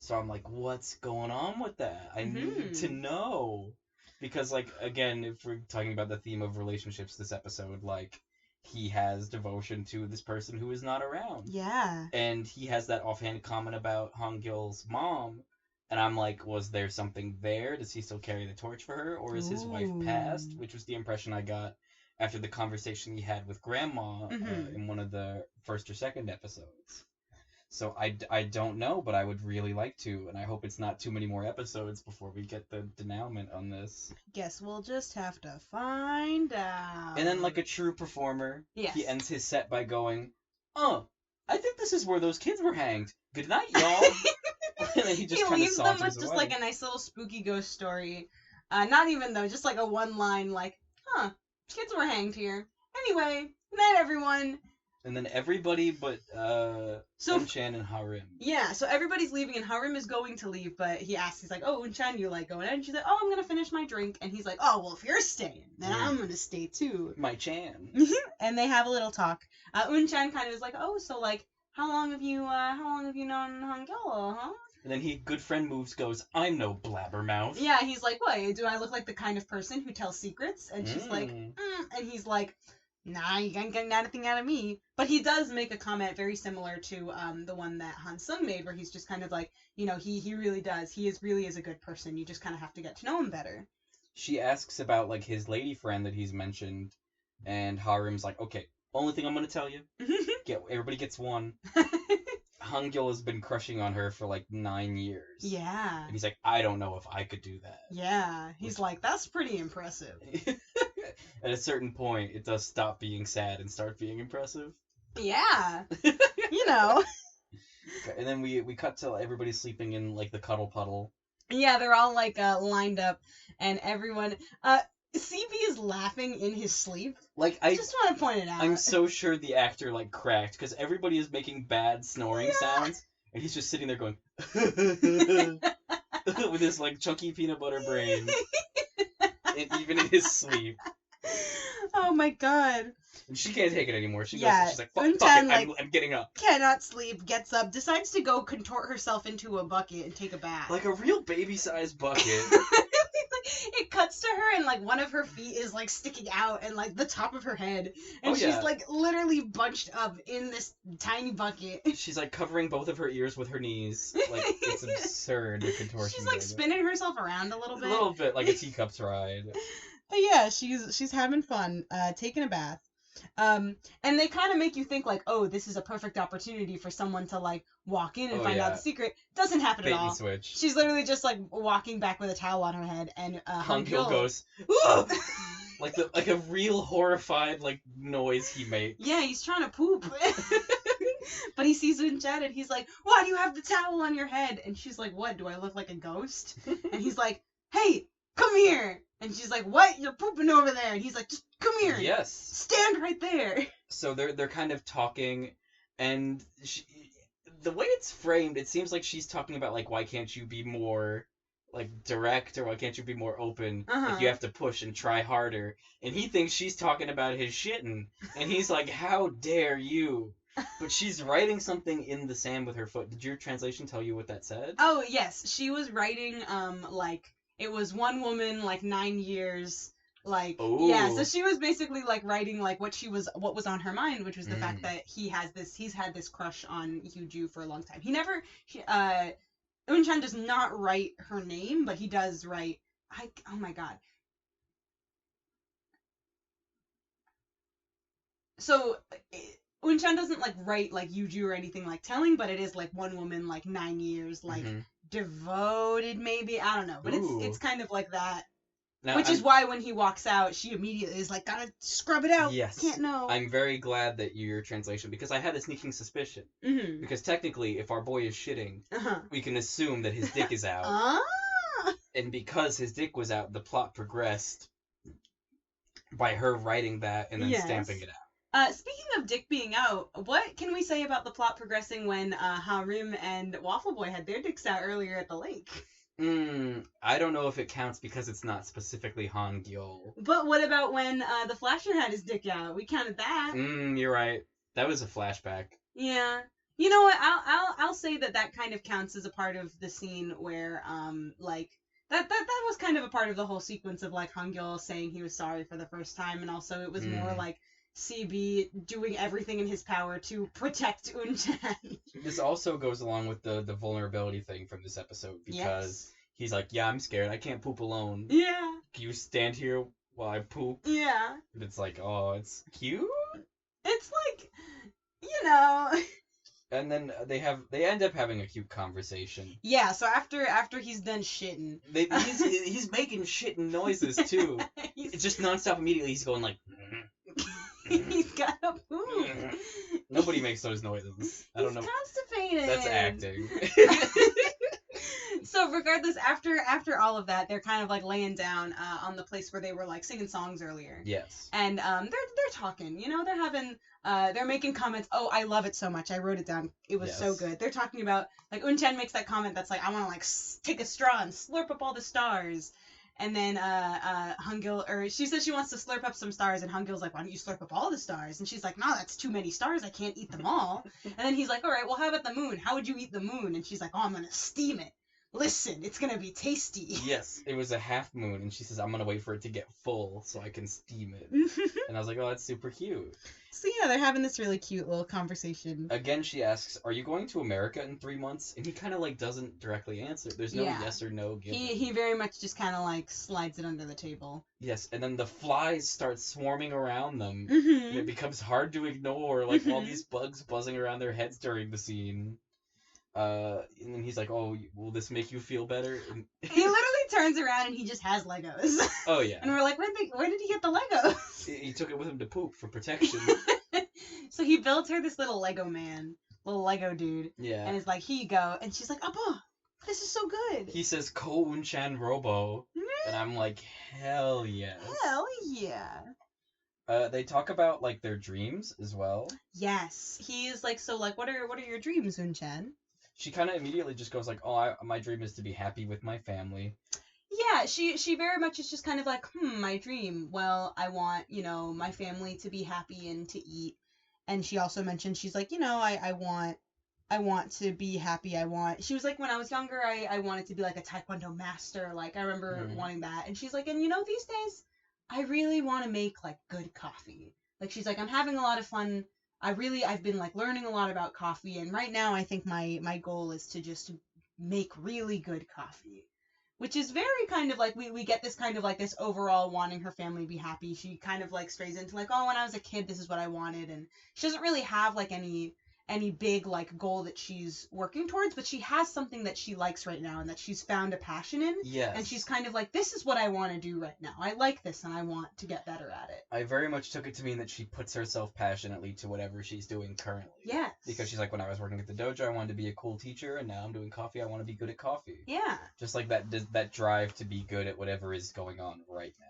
So I'm like, what's going on with that? I need to Mhm. know. Because like again, if we're talking about the theme of relationships this episode, like he has devotion to this person who is not around. Yeah. And he has that offhand comment about Han Gyul's mom. And I'm like, was there something there? Does he still carry the torch for her? Or is his wife passed? Ooh. Which was the impression I got after the conversation he had with Grandma Mhm. in one of the first or second episodes. So I don't know, but I would really like to. And I hope it's not too many more episodes before we get the denouement on this. Guess we'll just have to find out. And then, like a true performer, Yes. he ends his set by going, "Oh, I think this is where those kids were hanged. Good night, y'all." And then he just kind of leaves them with saunters just away. like a nice little spooky ghost story. Not even though, just like a one line like, kids were hanged here. Anyway, good night everyone. And then everybody but So Eun Chan and Harim. yeah, so everybody's leaving and Harim is going to leave, but he asks, he's like, "Oh, Eun Chan, you like going out?" And she's like, "Oh, I'm gonna finish my drink." And he's like, "Oh, well, if you're staying, then I'm gonna stay too." My Chan. And they have a little talk. Eun Chan kind of is like, "Oh, so like, how long have you known Han Gyul, huh?" And then good friend moves goes, "I'm no blabbermouth." Yeah, he's like, "What, do I look like the kind of person who tells secrets?" And she's like, Mm. And he's like, "Nah, you can't get anything out of me." But he does make a comment very similar to the one that Han Sung made, where he's just kind of like, he really does. He really is a good person. You just kind of have to get to know him better. She asks about like his lady friend that he's mentioned, and Harim's like, "Okay, only thing I'm gonna tell you, everybody gets one." Han Gyul has been crushing on her for like 9 years. Yeah. And he's like, "I don't know if I could do that." Yeah. He's like, "That's pretty impressive." At a certain point, it does stop being sad and start being impressive. Yeah. And then we cut to everybody sleeping in like the cuddle puddle. Yeah, they're all like lined up, and everyone. CB is laughing in his sleep. Like I just want to point it out. I'm so sure the actor like cracked because everybody is making bad snoring sounds, and he's just sitting there going with his like chunky peanut butter brain, and even in his sleep. Oh my god. And she can't take it anymore. She's like, fuck Eun it, Chan, like, I'm getting up. Cannot sleep, gets up, decides to go contort herself into a bucket and take a bath. Like a real baby-sized bucket. It cuts to her and like one of her feet is like sticking out and like the top of her head. And she's like literally bunched up in this tiny bucket. She's like covering both of her ears with her knees. Like it's absurd, the contortion. She's like spinning herself around a little bit. A little bit, like a teacups ride. But yeah, she's having fun, taking a bath. And they kind of make you think like, oh, this is a perfect opportunity for someone to like walk in and find out the secret. Doesn't happen Bait at all. and switch. She's literally just like walking back with a towel on her head, and Han Gyul goes, like a real horrified like noise he makes. Yeah, he's trying to poop. But he sees Eun Chan and he's like, "Why do you have the towel on your head?" And she's like, "What? Do I look like a ghost?" And he's like, "Hey, come here." And she's like, "What? You're pooping over there." And he's like, "Just come here. Yes. Stand right there." So they're kind of talking, and the way it's framed, it seems like she's talking about like, why can't you be more like direct, or why can't you be more open? Like you have to push and try harder. And he thinks she's talking about his shitting, and he's like, "How dare you?" But she's writing something in the sand with her foot. Did your translation tell you what that said? Oh yes, she was writing like it was one woman like 9 years. Like yeah, so she was basically like writing like what was on her mind, which was the fact that he's had this crush on Hyuju for a long time. Eun Chan does not write her name, but he does write oh my god. So Eun Chan doesn't like write like Hyuju or anything like telling, but it is like one woman like 9 years like devoted, maybe. I don't know, but Ooh. it's kind of like that. Now, Which is why when he walks out, she immediately is like, gotta scrub it out. Yes. Can't know. I'm very glad that your translation, because I had a sneaking suspicion. Mm-hmm. Because technically, if our boy is shitting, Uh-huh. we can assume that his dick is out. Ah. And because his dick was out, the plot progressed by her writing that and then stamping it out. Speaking of dick being out, what can we say about the plot progressing when Harim and Waffle Boy had their dicks out earlier at the lake? I don't know if it counts because it's not specifically Han Gyul. But what about when the Flasher had his dick out? We counted that. You're right. That was a flashback. Yeah. You know what? I'll say that kind of counts as a part of the scene where like that was kind of a part of the whole sequence of like Han Gyul saying he was sorry for the first time, and also it was more like CB doing everything in his power to protect Eun Chan. This also goes along with the vulnerability thing from this episode, because he's like, yeah, I'm scared. I can't poop alone. Yeah. Can you stand here while I poop? Yeah. And it's like, oh, it's cute. It's like, you know. And then they end up having a cute conversation. Yeah, so after he's done shitting. He's making shitting noises, too. It's just nonstop immediately. He's going like... He's got a poop. Nobody makes those noises. I don't know. He's constipated. That's acting. So regardless, after all of that, they're kind of like laying down on the place where they were like singing songs earlier. Yes. And they're talking. You know, they're having they're making comments. Oh, I love it so much. I wrote it down. It was so good. They're talking about like Eun Chan makes that comment that's like, I want to like take a straw and slurp up all the stars. And then Han Gyul, or she says she wants to slurp up some stars, and Han Gyul's like, why don't you slurp up all the stars? And she's like, no, that's too many stars. I can't eat them all. And then he's like, all right, well, how about the moon? How would you eat the moon? And she's like, oh, I'm going to steam it. Listen, it's going to be tasty. Yes, it was a half moon, and she says, I'm going to wait for it to get full so I can steam it. And I was like, oh, that's super cute. So yeah, they're having this really cute little conversation. Again, she asks, are you going to America in 3 months? And he kind of like doesn't directly answer. There's no yes or no given. He very much just kind of like slides it under the table. Yes, and then the flies start swarming around them. And it becomes hard to ignore, like all these bugs buzzing around their heads during the scene. And then he's like, oh, will this make you feel better? And he literally turns around and he just has Legos. Oh, yeah. And we're like, where did he get the Legos? He took it with him to poop for protection. So he built her this little Lego man, little Lego dude. Yeah. And is like, here you go. And she's like, Appa, this is so good. He says, Ko Eun Chan Robo. And I'm like, hell yes. Hell yeah. They talk about, like, their dreams as well. Yes. He is like, so, like, what are your dreams, Eun Chan? She kind of immediately just goes like, oh, my dream is to be happy with my family. Yeah, she very much is just kind of like, my dream. Well, I want, you know, my family to be happy and to eat. And she also mentioned, she's like, you know, I want to be happy. She was like, when I was younger, I wanted to be like a Taekwondo master. Like, I remember wanting that. And she's like, and you know, these days, I really want to make like good coffee. Like, she's like, I'm having a lot of fun. I've been like learning a lot about coffee, and right now I think my goal is to just make really good coffee, which is very kind of like we get this kind of like this overall wanting her family to be happy. She kind of like strays into like, oh, when I was a kid, this is what I wanted, and she doesn't really have like any big like goal that she's working towards, but she has something that she likes right now and that she's found a passion in. Yes. And she's kind of like, this is what I want to do right now. I like this and I want to get better at it. I very much took it to mean that she puts herself passionately to whatever she's doing currently. Yes. Because she's like, when I was working at the dojo, I wanted to be a cool teacher, and now I'm doing coffee, I want to be good at coffee. Yeah. Just like that drive to be good at whatever is going on right now.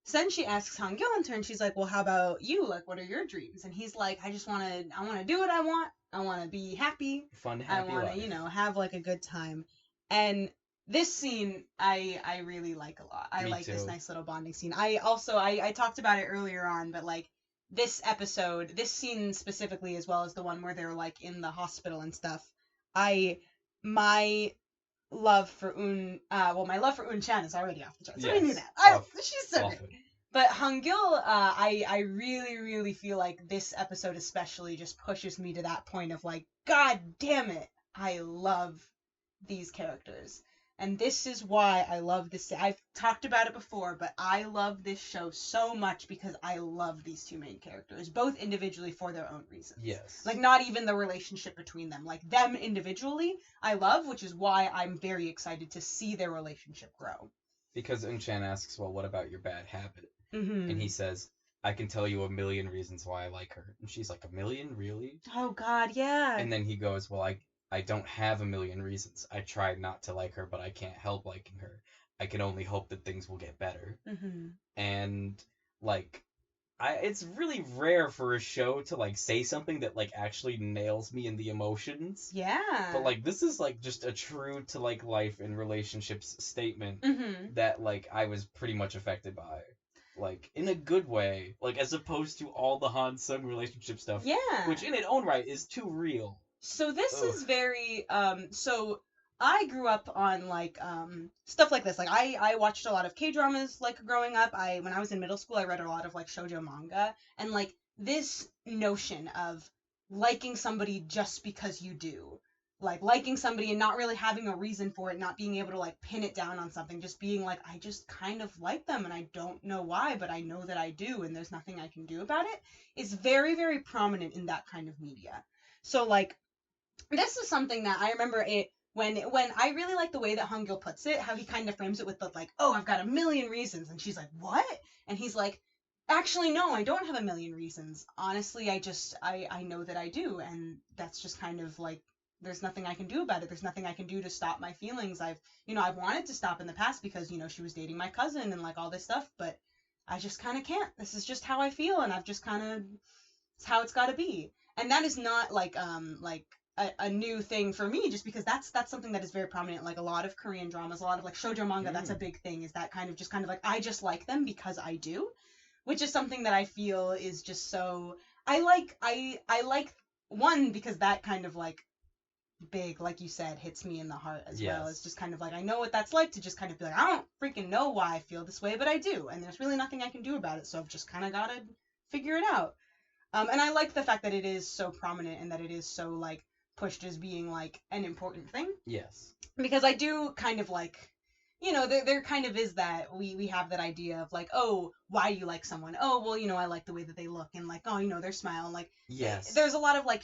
So then she asks Han Gyul in turn, she's like, well, how about you? Like, what are your dreams? And he's like, I want to do what I want. I want to be happy. Fun, happy I want to, you know, have like a good time. And this scene, I really like a lot. I like this nice little bonding scene. I talked about it earlier on, but like this episode, this scene specifically, as well as the one where they're like in the hospital and stuff, my love for Eun Chan is already off the charts. Yes. I knew that. She's so good. But Han Gyul, I really, really feel like this episode especially just pushes me to that point of like, God damn it, I love these characters. And this is why I love this. I've talked about it before, but I love this show so much because I love these two main characters, both individually for their own reasons. Yes. Like, not even the relationship between them. Like, them individually, I love, which is why I'm very excited to see their relationship grow. Because Eun Chan asks, well, what about your bad habit? Mm-hmm. And he says, I can tell you a million reasons why I like her. And she's like, a million? Really? Oh, God, yeah. And then he goes, well, I don't have a million reasons. I tried not to like her, but I can't help liking her. I can only hope that things will get better. Mm-hmm. And, like, it's really rare for a show to, like, say something that, like, actually nails me in the emotions. Yeah. But, like, this is, like, just a true to, like, life and relationships statement Mm-hmm. that, like, I was pretty much affected by. Like, in a good way. Like, as opposed to all the Han-Sung relationship stuff. Yeah. Which, in its own right, is too real. So this Ugh. is very, so I grew up on, like, stuff like this. Like, I watched a lot of K-dramas, like, growing up. When I was in middle school, I read a lot of, like, shoujo manga. And, like, this notion of liking somebody just because you do. Like, liking somebody and not really having a reason for it, not being able to, like, pin it down on something. Just being like, I just kind of like them, and I don't know why, but I know that I do, and there's nothing I can do about it, is very, very prominent in that kind of media. So, like, this is something that I remember it when I really like the way that Han Gyul puts it, how he kind of frames it with the, like, oh, I've got a million reasons, and she's like, what? And he's like, actually, no, I don't have a million reasons. Honestly, I know that I do, and that's just kind of like, there's nothing I can do about it. There's nothing I can do to stop my feelings. I've wanted to stop in the past because, she was dating my cousin and, like, all this stuff, but I just kind of can't. This is just how I feel, and I've just kind of, it's how it's got to be. And that is not, like a new thing for me, just because that's something that is very prominent. Like, a lot of Korean dramas, a lot of, like, shoujo manga, that's a big thing, is that kind of just kind of like, I just like them because I do, which is something that I feel is just so, I like one, because that kind of, like, big, like you said, hits me in the heart as well. It's just kind of like, I know what that's like to just kind of be like, I don't freaking know why I feel this way, but I do, and there's really nothing I can do about it, so I've just kind of got to figure it out. And I like the fact that it is so prominent and that it is so, like, pushed as being, like, an important thing. Yes. Because I do kind of, like, there kind of is that, we have that idea of, like, oh, why do you like someone? Oh, well, I like the way that they look, and, like, oh, their smile, and, like, yes. There's a lot of, like,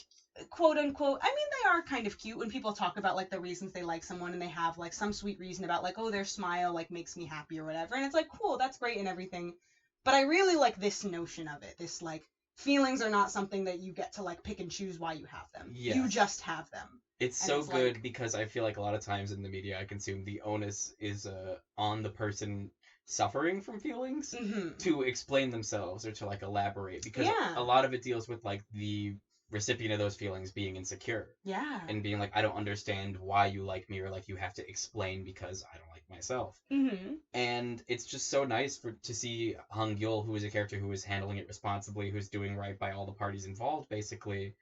quote unquote, I mean, they are kind of cute when people talk about, like, the reasons they like someone, and they have, like, some sweet reason about, like, oh, their smile, like, makes me happy or whatever, and it's like, cool, that's great and everything, but I really like this notion of it, this, like, feelings are not something that you get to, like, pick and choose why you have them. Yes. You just have them. It's so good, like, because I feel like a lot of times in the media I consume, the onus is on the person suffering from feelings to explain themselves or to, like, elaborate, because a lot of it deals with, like, the recipient of those feelings being insecure. Yeah. And being like, I don't understand why you like me, or, like, you have to explain because I don't like myself. Mm-hmm. And it's just so nice to see Han Gyul, who is a character who is handling it responsibly, who's doing right by all the parties involved, basically,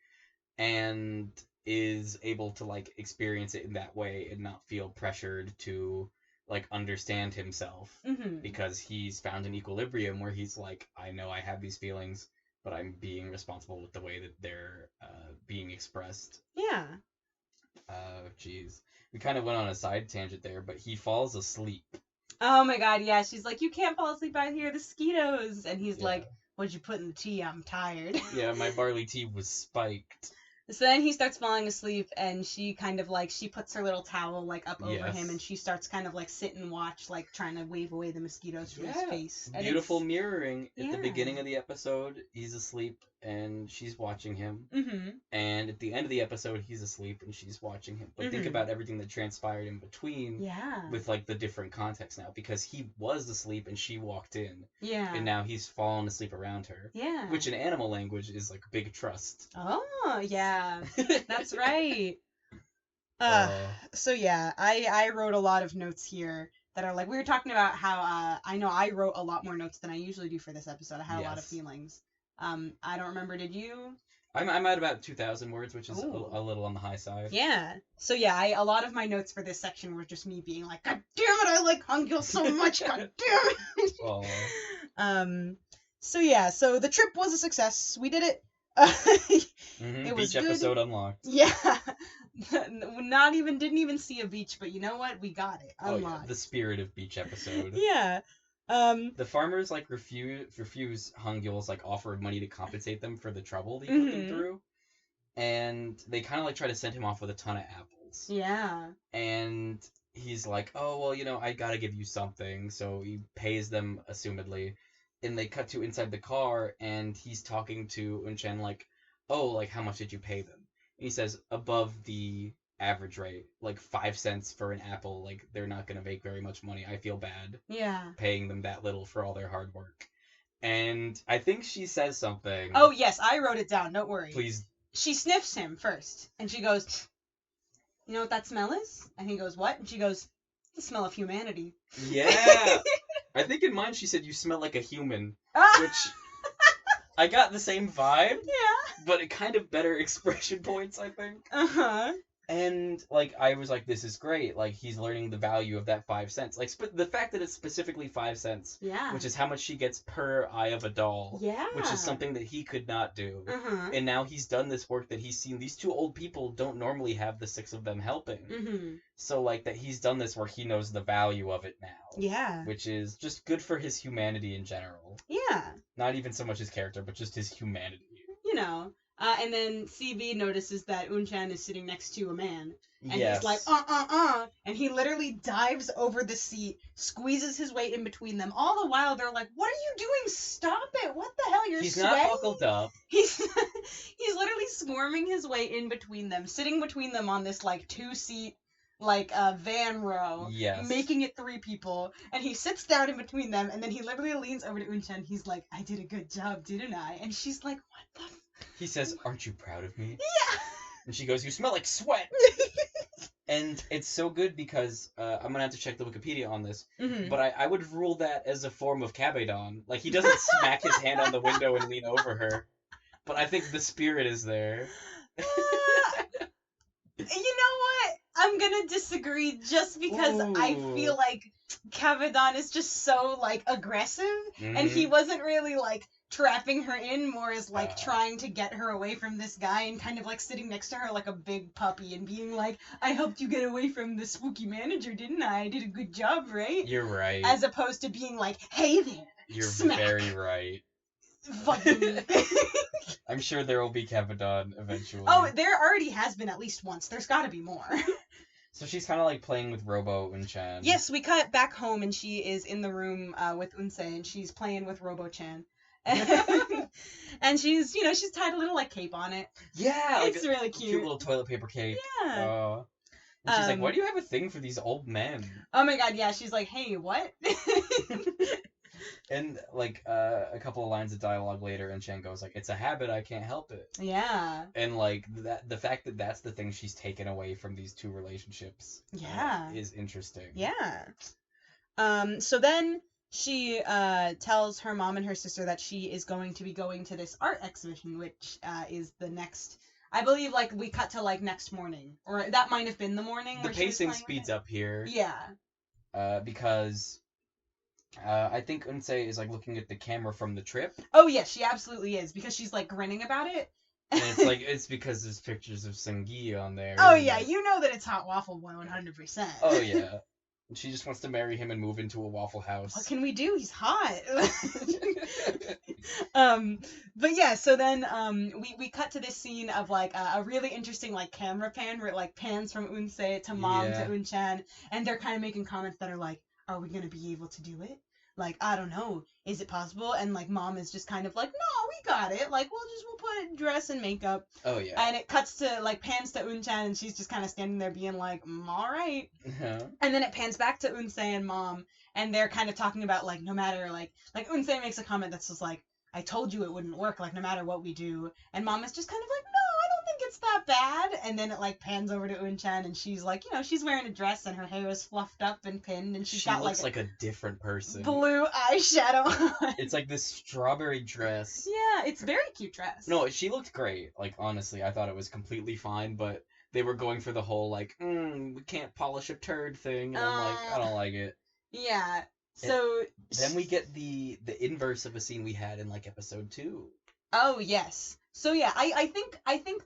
and is able to, like, experience it in that way and not feel pressured to, like, understand himself, because he's found an equilibrium where he's like, I know I have these feelings, but I'm being responsible with the way that they're being expressed. Yeah. Jeez. We kind of went on a side tangent there, but he falls asleep. Oh my god, yeah. She's like, you can't fall asleep out here, the mosquitoes. And he's like, what'd you put in the tea? I'm tired. Yeah, my barley tea was spiked. So then he starts falling asleep, and she kind of, like, she puts her little towel, like, up over him, and she starts kind of, like, sit and watch, like, trying to wave away the mosquitoes from his face. And beautiful mirroring. At the beginning of the episode, he's asleep, and she's watching him. Mm-hmm. And at the end of the episode, he's asleep, and she's watching him. But think about everything that transpired in between with, like, the different context now, because he was asleep, and she walked in. Yeah. And now he's fallen asleep around her. Yeah. Which in animal language is, like, big trust. Oh, yeah. That's right. So yeah, I wrote a lot of notes here that are like, we were talking about how I know I wrote a lot more notes than I usually do for this episode. I had a lot of feelings. I don't remember, did you? I'm at about 2,000 words, which is a little on the high side. Yeah. So yeah, a lot of my notes for this section were just me being like, God damn it, I like Han Gyul so much, god damn it. So yeah, so the trip was a success. We did it. It was Beach episode unlocked. Yeah. didn't even see a beach, but you know what? We got it. Unlocked. Oh, yeah, the spirit of beach episode. Yeah. The farmers like refuse Han Gyul's like offer of money to compensate them for the trouble he put them through, and they kind of like try to send him off with a ton of apples. Yeah. And he's like, oh well, you know, I gotta give you something, so he pays them assumedly, and they cut to inside the car, and he's talking to Eun Chan like, oh, like how much did you pay them? And he says above the average rate, like 5 cents for an apple. Like they're not gonna make very much money. I feel bad. Yeah. Paying them that little for all their hard work. And I think she says something. Oh yes, I wrote it down. Don't worry. Please. She sniffs him first, and she goes, "You know what that smell is?" And he goes, "What?" And she goes, "The smell of humanity." Yeah. I think in mine she said you smell like a human, which I got the same vibe. Yeah. But it kind of better expression points, I think. Uh-huh. And, like, I was like, this is great. Like, he's learning the value of that 5 cents. Like, the fact that it's specifically 5 cents. Yeah. Which is how much she gets per eye of a doll. Yeah. Which is something that he could not do. Uh-huh. And now he's done this work that he's seen. These two old people don't normally have the 6 of them helping. Mm-hmm. So, like, that he's done this work, he knows the value of it now. Yeah. Which is just good for his humanity in general. Yeah. Not even so much his character, but just his humanity. You know. And then CV notices that Eun Chan is sitting next to a man. And yes. he's like, and he literally dives over the seat, squeezes his way in between them. All the while, they're like, what are you doing? Stop it. What the hell? You're He's sweating? not buckled up. He's literally squirming his way in between them, sitting between them on this, like, 2-seat, like, van row. Yes. Making it 3 people. And he sits down in between them, and then he literally leans over to Eun Chan. He's like, I did a good job, didn't I? And she's like, what the He says, aren't you proud of me? Yeah. And she goes, you smell like sweat. And it's so good because, I'm going to have to check the Wikipedia on this, but I would rule that as a form of kabedon. Like, he doesn't smack his hand on the window and lean over her. But I think the spirit is there. You know what? I'm gonna disagree just because I feel like kabedon is just so, like, aggressive, and he wasn't really, like, trapping her in, more as, like, trying to get her away from this guy and kind of, like, sitting next to her like a big puppy and being like, I helped you get away from the spooky manager, didn't I? I did a good job, right? You're right. As opposed to being like, hey there, You're smack. very right. Fucking. I'm sure there will be kabedon eventually. Oh, there already has been at least once. There's gotta be more. So she's kind of like playing with Robo Eun Chan. Yes, we cut back home and she is in the room with Unse and she's playing with Robo Chan. And she's, you know, she's tied a little, like, cape on it. Yeah, it's like really cute. Cute little toilet paper cape. Yeah. And she's like, why do you have a thing for these old men? Oh my god, yeah, she's like, hey, what? And, like, a couple of lines of dialogue later, and Chan goes, like, it's a habit, I can't help it. Yeah. And, like, the fact that that's the thing she's taken away from these two relationships is interesting. Yeah. So then she tells her mom and her sister that she is going to be going to this art exhibition, which is the next... I believe, like, we cut to, like, next morning. Or that might have been the morning. The pacing speeds up here. Yeah. Because... I think Unse is, like, looking at the camera from the trip. Oh, yeah, she absolutely is, because she's, like, grinning about it. And it's, like, it's because there's pictures of Seunggi on there. Oh, yeah, you know that it's Hot Waffle Boy 100%. Oh, yeah. She just wants to marry him and move into a Waffle House. What can we do? He's hot. But yeah, so then, we cut to this scene of, like, a really interesting, like, camera pan where it, like, pans from Unse to Mom to Eun Chan, and they're kind of making comments that are like, are we gonna be able to do it? Like, I don't know. Is it possible? And, like, Mom is just kind of like, no, we got it. Like, we'll put dress and makeup. Oh, yeah. And it cuts to, like, pans to Eun Chan, and she's just kind of standing there being like, all right. Uh-huh. And then it pans back to Unse and Mom, and they're kind of talking about, like, no matter, like Unse makes a comment that's just like, I told you it wouldn't work, like, no matter what we do. And Mom is just kind of like, no, I don't think it's that bad. And then it, like, pans over to Eun Chan, and she's like, you know, she's wearing a dress, and her hair is fluffed up and pinned, and she looks like a different person. Blue eyeshadow on. It's like this strawberry dress. Yeah, it's a very cute dress. No, she looked great. Like, honestly, I thought it was completely fine, but they were going for the whole, like, we can't polish a turd thing, and I'm like, I don't like it. Yeah. So then we get the inverse of a scene we had in, like, episode 2. Oh, yes. So yeah, I think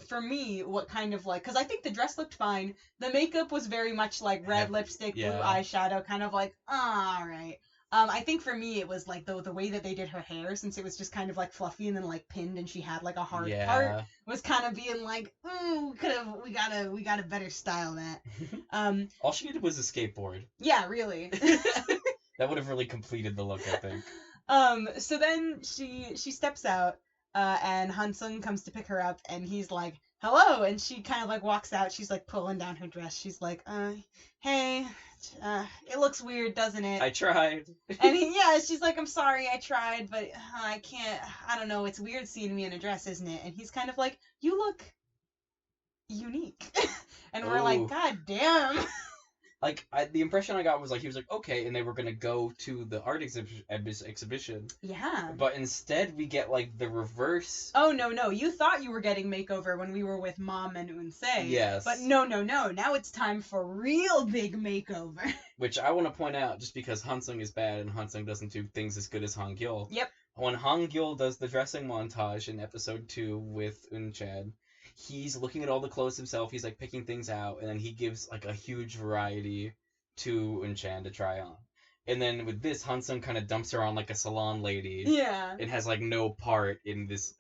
for me, what kind of like, because I think the dress looked fine. The makeup was very much like red Heavy, lipstick, blue yeah. eyeshadow, kind of like, all right. I think for me it was like the way that they did her hair, since it was just kind of like fluffy and then like pinned and she had like a hard part, Yeah. was kind of being like, we gotta better style that. All she needed was a skateboard. Yeah, really. That would have really completed the look, I think. So then she steps out, and Han Sung comes to pick her up, and he's like, "Hello," and she kind of like walks out. She's like pulling down her dress. She's like, hey, it looks weird, doesn't it?" I tried. And she's like, "I'm sorry, I tried, but I can't. I don't know. It's weird seeing me in a dress, isn't it?" And he's kind of like, "You look unique," and we're like, Ooh. "God damn." Like, the impression I got was like, he was like, okay, and they were gonna go to the art exhibition. Yeah. But instead, we get, like, the reverse. Oh, no. You thought you were getting makeover when we were with Mom and Eun. Yes. But no. Now it's time for real big makeover. Which I want to point out, just because Han Sung is bad and Han Sung doesn't do things as good as Han Gyul. Yep. When Han Gyul does the dressing montage in episode 2 with Eun Chan, he's looking at all the clothes himself, he's like picking things out, and then he gives like a huge variety to Eun Chan to try on. And then with this, Han Sung kind of dumps her on like a salon lady. Yeah. It has like no part in this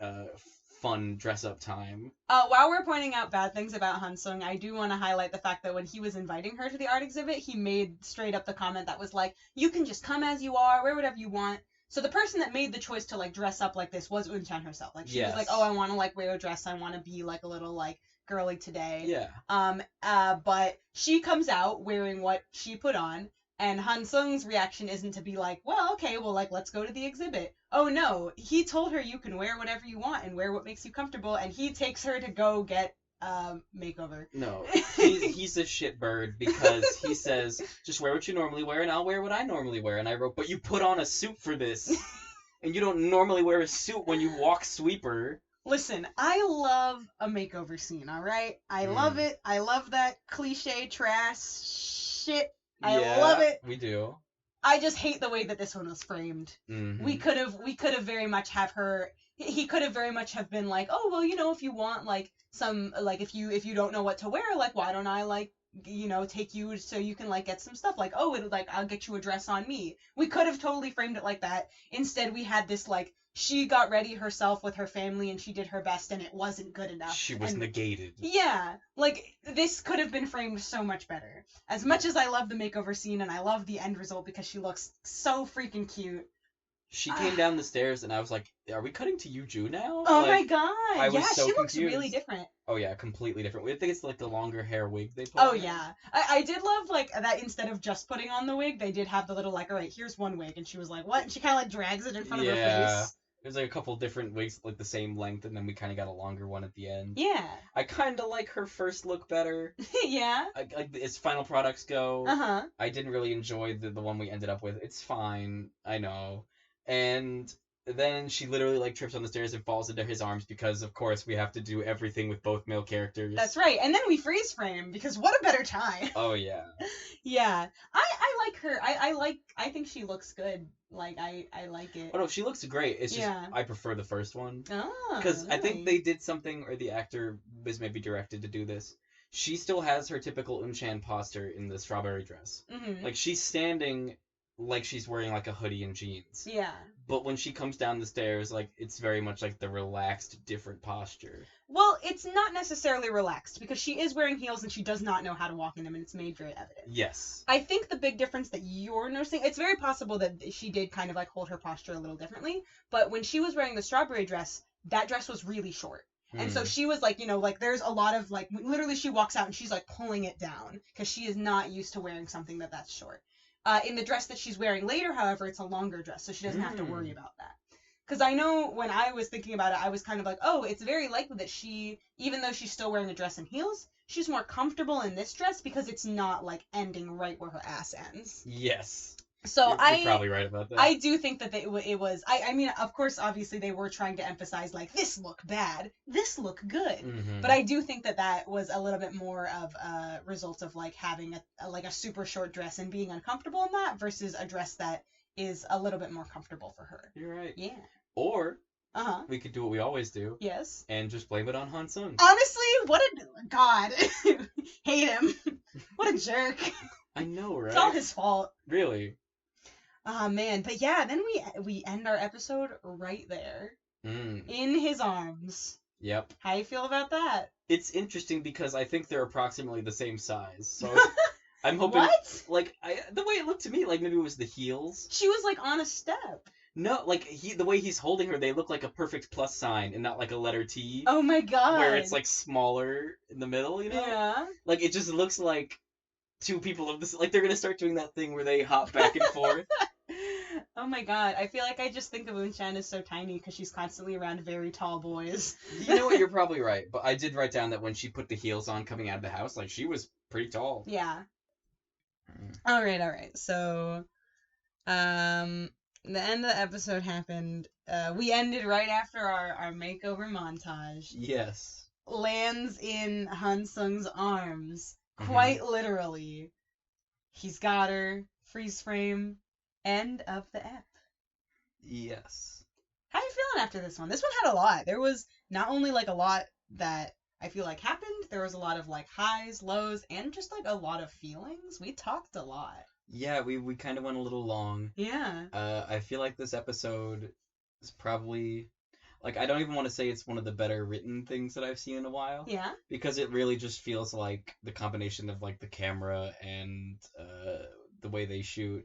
fun dress up time. While we're pointing out bad things about Han Sung, I do want to highlight the fact that when he was inviting her to the art exhibit, he made straight up the comment that was like, "You can just come as you are, wear whatever you want." So the person that made the choice to like dress up like this was Eun Chan herself. Like she was like, "Oh, I want to like wear a dress. I want to be like a little like girly today." Yeah. But she comes out wearing what she put on, and Han Sung's reaction isn't to be like, "Well, okay, well like let's go to the exhibit." Oh no, he told her you can wear whatever you want and wear what makes you comfortable, and he takes her to go get makeover. No, he's a shitbird because he says, just wear what you normally wear and I'll wear what I normally wear. And I wrote, but you put on a suit for this. And you don't normally wear a suit when you walk sweeper. Listen, I love a makeover scene, alright? I love it. I love that cliche trash shit. I love it. We do. I just hate the way that this one was framed. Mm-hmm. We could have very much have her. He could have very much have been like, "Oh well, you know, if you want like some like if you don't know what to wear, like why don't I like take you so you can like get some stuff, like I'll get you a dress on me." We could have totally framed it like that. Instead, we had this like she got ready herself with her family and she did her best and it wasn't good enough. She was negated. Yeah, like this could have been framed so much better. As much as I love the makeover scene and I love the end result because she looks so freaking cute. She came down the stairs and I was like, are we cutting to Yuju now? Oh like, my god. was so she looks confused. really different. Oh yeah, completely different. I think it's like the longer hair wig they put Oh on. yeah. I did love like that instead of just putting on the wig, they did have the little like, all right, here's one wig, and she was like, what? And she kind of like drags it in front of her face. There's like a couple different wigs like the same length, and then we kind of got a longer one at the end. Yeah. I kind of like her first look better. Yeah. As final products go. Uh-huh. I didn't really enjoy the one we ended up with. It's fine. I know. And then she literally like trips on the stairs and falls into his arms because of course we have to do everything with both male characters. That's right. And then we freeze frame because what a better time. Oh yeah. Yeah. I like her. I think she looks good. Like I like it. Oh no, she looks great. It's just I prefer the first one. Oh. Because really? I think they did something, or the actor was maybe directed to do this. She still has her typical Eun Chan posture in the strawberry dress. Mm-hmm. Like she's standing like she's wearing like a hoodie and jeans. Yeah. But when she comes down the stairs, like it's very much like the relaxed, different posture. Well, it's not necessarily relaxed because she is wearing heels and she does not know how to walk in them, and it's made very evident. Yes. I think the big difference that you're noticing, it's very possible that she did kind of like hold her posture a little differently, but when she was wearing the strawberry dress, that dress was really short. And so she was like, like there's a lot of like, literally she walks out and she's like pulling it down because she is not used to wearing something that's short. In the dress that she's wearing later, however, it's a longer dress, so she doesn't have to worry about that. Because I know when I was thinking about it, I was kind of like, oh, it's very likely that she, even though she's still wearing a dress and heels, she's more comfortable in this dress because it's not like ending right where her ass ends. Yes. So you're probably right about that. I do think that it was. I mean, of course, obviously they were trying to emphasize like this look bad, this look good. Mm-hmm. But I do think that was a little bit more of a result of like having a super short dress and being uncomfortable in that versus a dress that is a little bit more comfortable for her. You're right. Yeah. Or Uh-huh. We could do what we always do. Yes. And just blame it on Han Sung. Honestly, what a... God. Hate him. What a jerk. I know, right? It's all his fault. Really? Oh, man. But yeah, then we end our episode right there. In his arms. Yep. How you feel about that? It's interesting because I think they're approximately the same size. So I'm hoping... What? Like, the way it looked to me, like, maybe it was the heels. She was, like, on a step. No, like, the way he's holding her, they look like a perfect plus sign and not like a letter T. Oh my god. Where it's, like, smaller in the middle, you know? Yeah. Like, it just looks like two people of this... Like, they're gonna start doing that thing where they hop back and forth. Oh my god, I feel like I just think of Eun Chan as so tiny because she's constantly around very tall boys. You know what, you're probably right, but I did write down that when she put the heels on coming out of the house, like, she was pretty tall. Yeah. Alright, so, the end of the episode happened, we ended right after our makeover montage. Yes. Lands in Han Sung's arms, quite literally. He's got her, freeze frame, end of the ep. Yes. How you feeling after this one? This one had a lot. There was not only, like, a lot that I feel like happened, there was a lot of, like, highs, lows, and just, like, a lot of feelings. We talked a lot. Yeah, we kind of went a little long. Yeah. I feel like this episode is probably... Like, I don't even want to say it's one of the better written things that I've seen in a while. Yeah. Because it really just feels like the combination of, like, the camera and the way they shoot.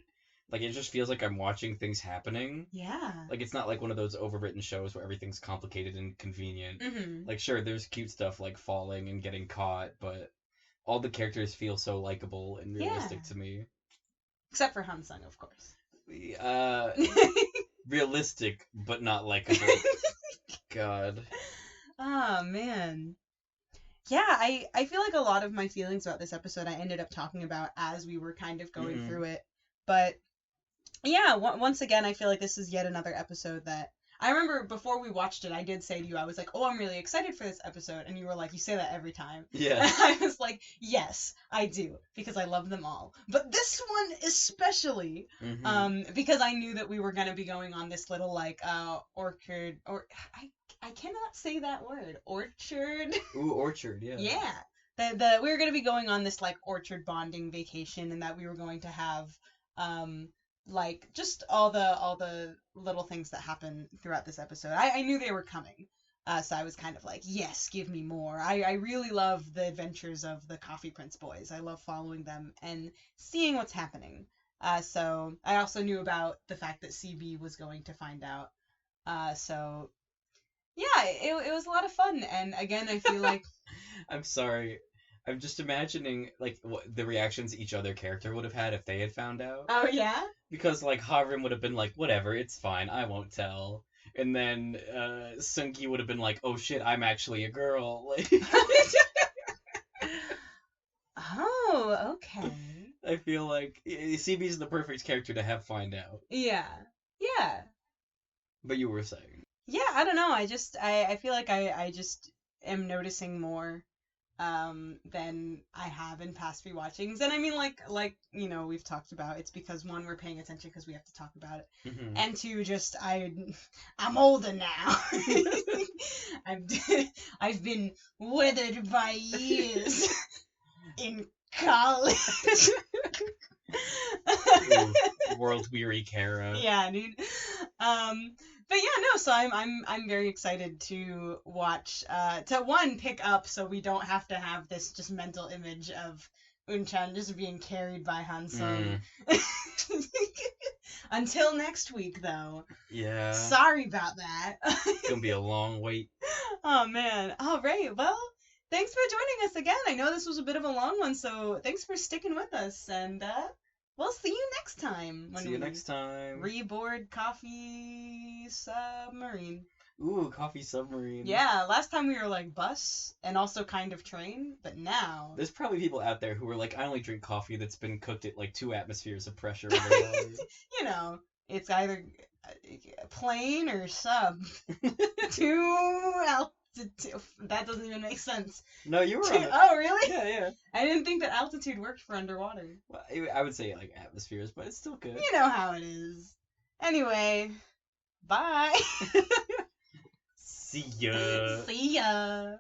Like, it just feels like I'm watching things happening. Yeah. Like, it's not like one of those overwritten shows where everything's complicated and convenient. Mm-hmm. Like, sure, there's cute stuff like falling and getting caught, but all the characters feel so likable and realistic to me. Except for Han Sung, of course. Realistic, but not likable. God. Oh, man. Yeah, I feel like a lot of my feelings about this episode I ended up talking about as we were kind of going through it. But, yeah, once again, I feel like this is yet another episode that... I remember before we watched it, I did say to you, I was like, oh, I'm really excited for this episode. And you were like, you say that every time. Yeah. And I was like, yes, I do. Because I love them all. But this one especially, because I knew that we were going to be going on this little, like, orchard... I cannot say that word. Orchard? Ooh, orchard, yeah. Yeah. We were going to be going on this, like, orchard bonding vacation, and that we were going to have... like just all the little things that happen throughout this episode. I knew they were coming, so I was kind of like, yes, give me more. I really love the adventures of the Coffee Prince boys. I love following them and seeing what's happening. So I also knew about the fact that CB was going to find out. So yeah, it was a lot of fun. And again, I feel like I'm sorry. I'm just imagining, like, what the reactions each other character would have had if they had found out. Oh, yeah? Because, like, Havrim would have been like, whatever, it's fine, I won't tell. And then, Sunki would have been like, oh shit, I'm actually a girl. Like... Oh, okay. I feel like CB's the perfect character to have find out. Yeah. Yeah. But you were saying. Yeah, I don't know, I feel like I just am noticing more than I have in past rewatchings. And I mean, like you know, we've talked about, it's because, one, we're paying attention because we have to talk about it, and two, just I'm older now. I've been weathered by years in college. World weary Kara. Yeah, dude. But yeah, no, so I'm very excited to watch, to one, pick up so we don't have to have this just mental image of Eun Chan just being carried by Han Sung. Until next week, though. Yeah. Sorry about that. It's gonna be a long wait. Oh, man. All right, well, thanks for joining us again. I know this was a bit of a long one, so thanks for sticking with us, and, we'll see you next time. See you next time. Reboard Coffee Submarine. Ooh, Coffee Submarine. Yeah, last time we were like bus and also kind of train, but now... There's probably people out there who are like, I only drink coffee that's been cooked at like 2 atmospheres of pressure. You know, it's either plain or sub. 2 altitude. That doesn't even make sense. No, you were on it. Oh, really? Yeah. I didn't think that altitude worked for underwater. Well, I would say like atmospheres, but it's still good. You know how it is. Anyway, bye. See ya. See ya.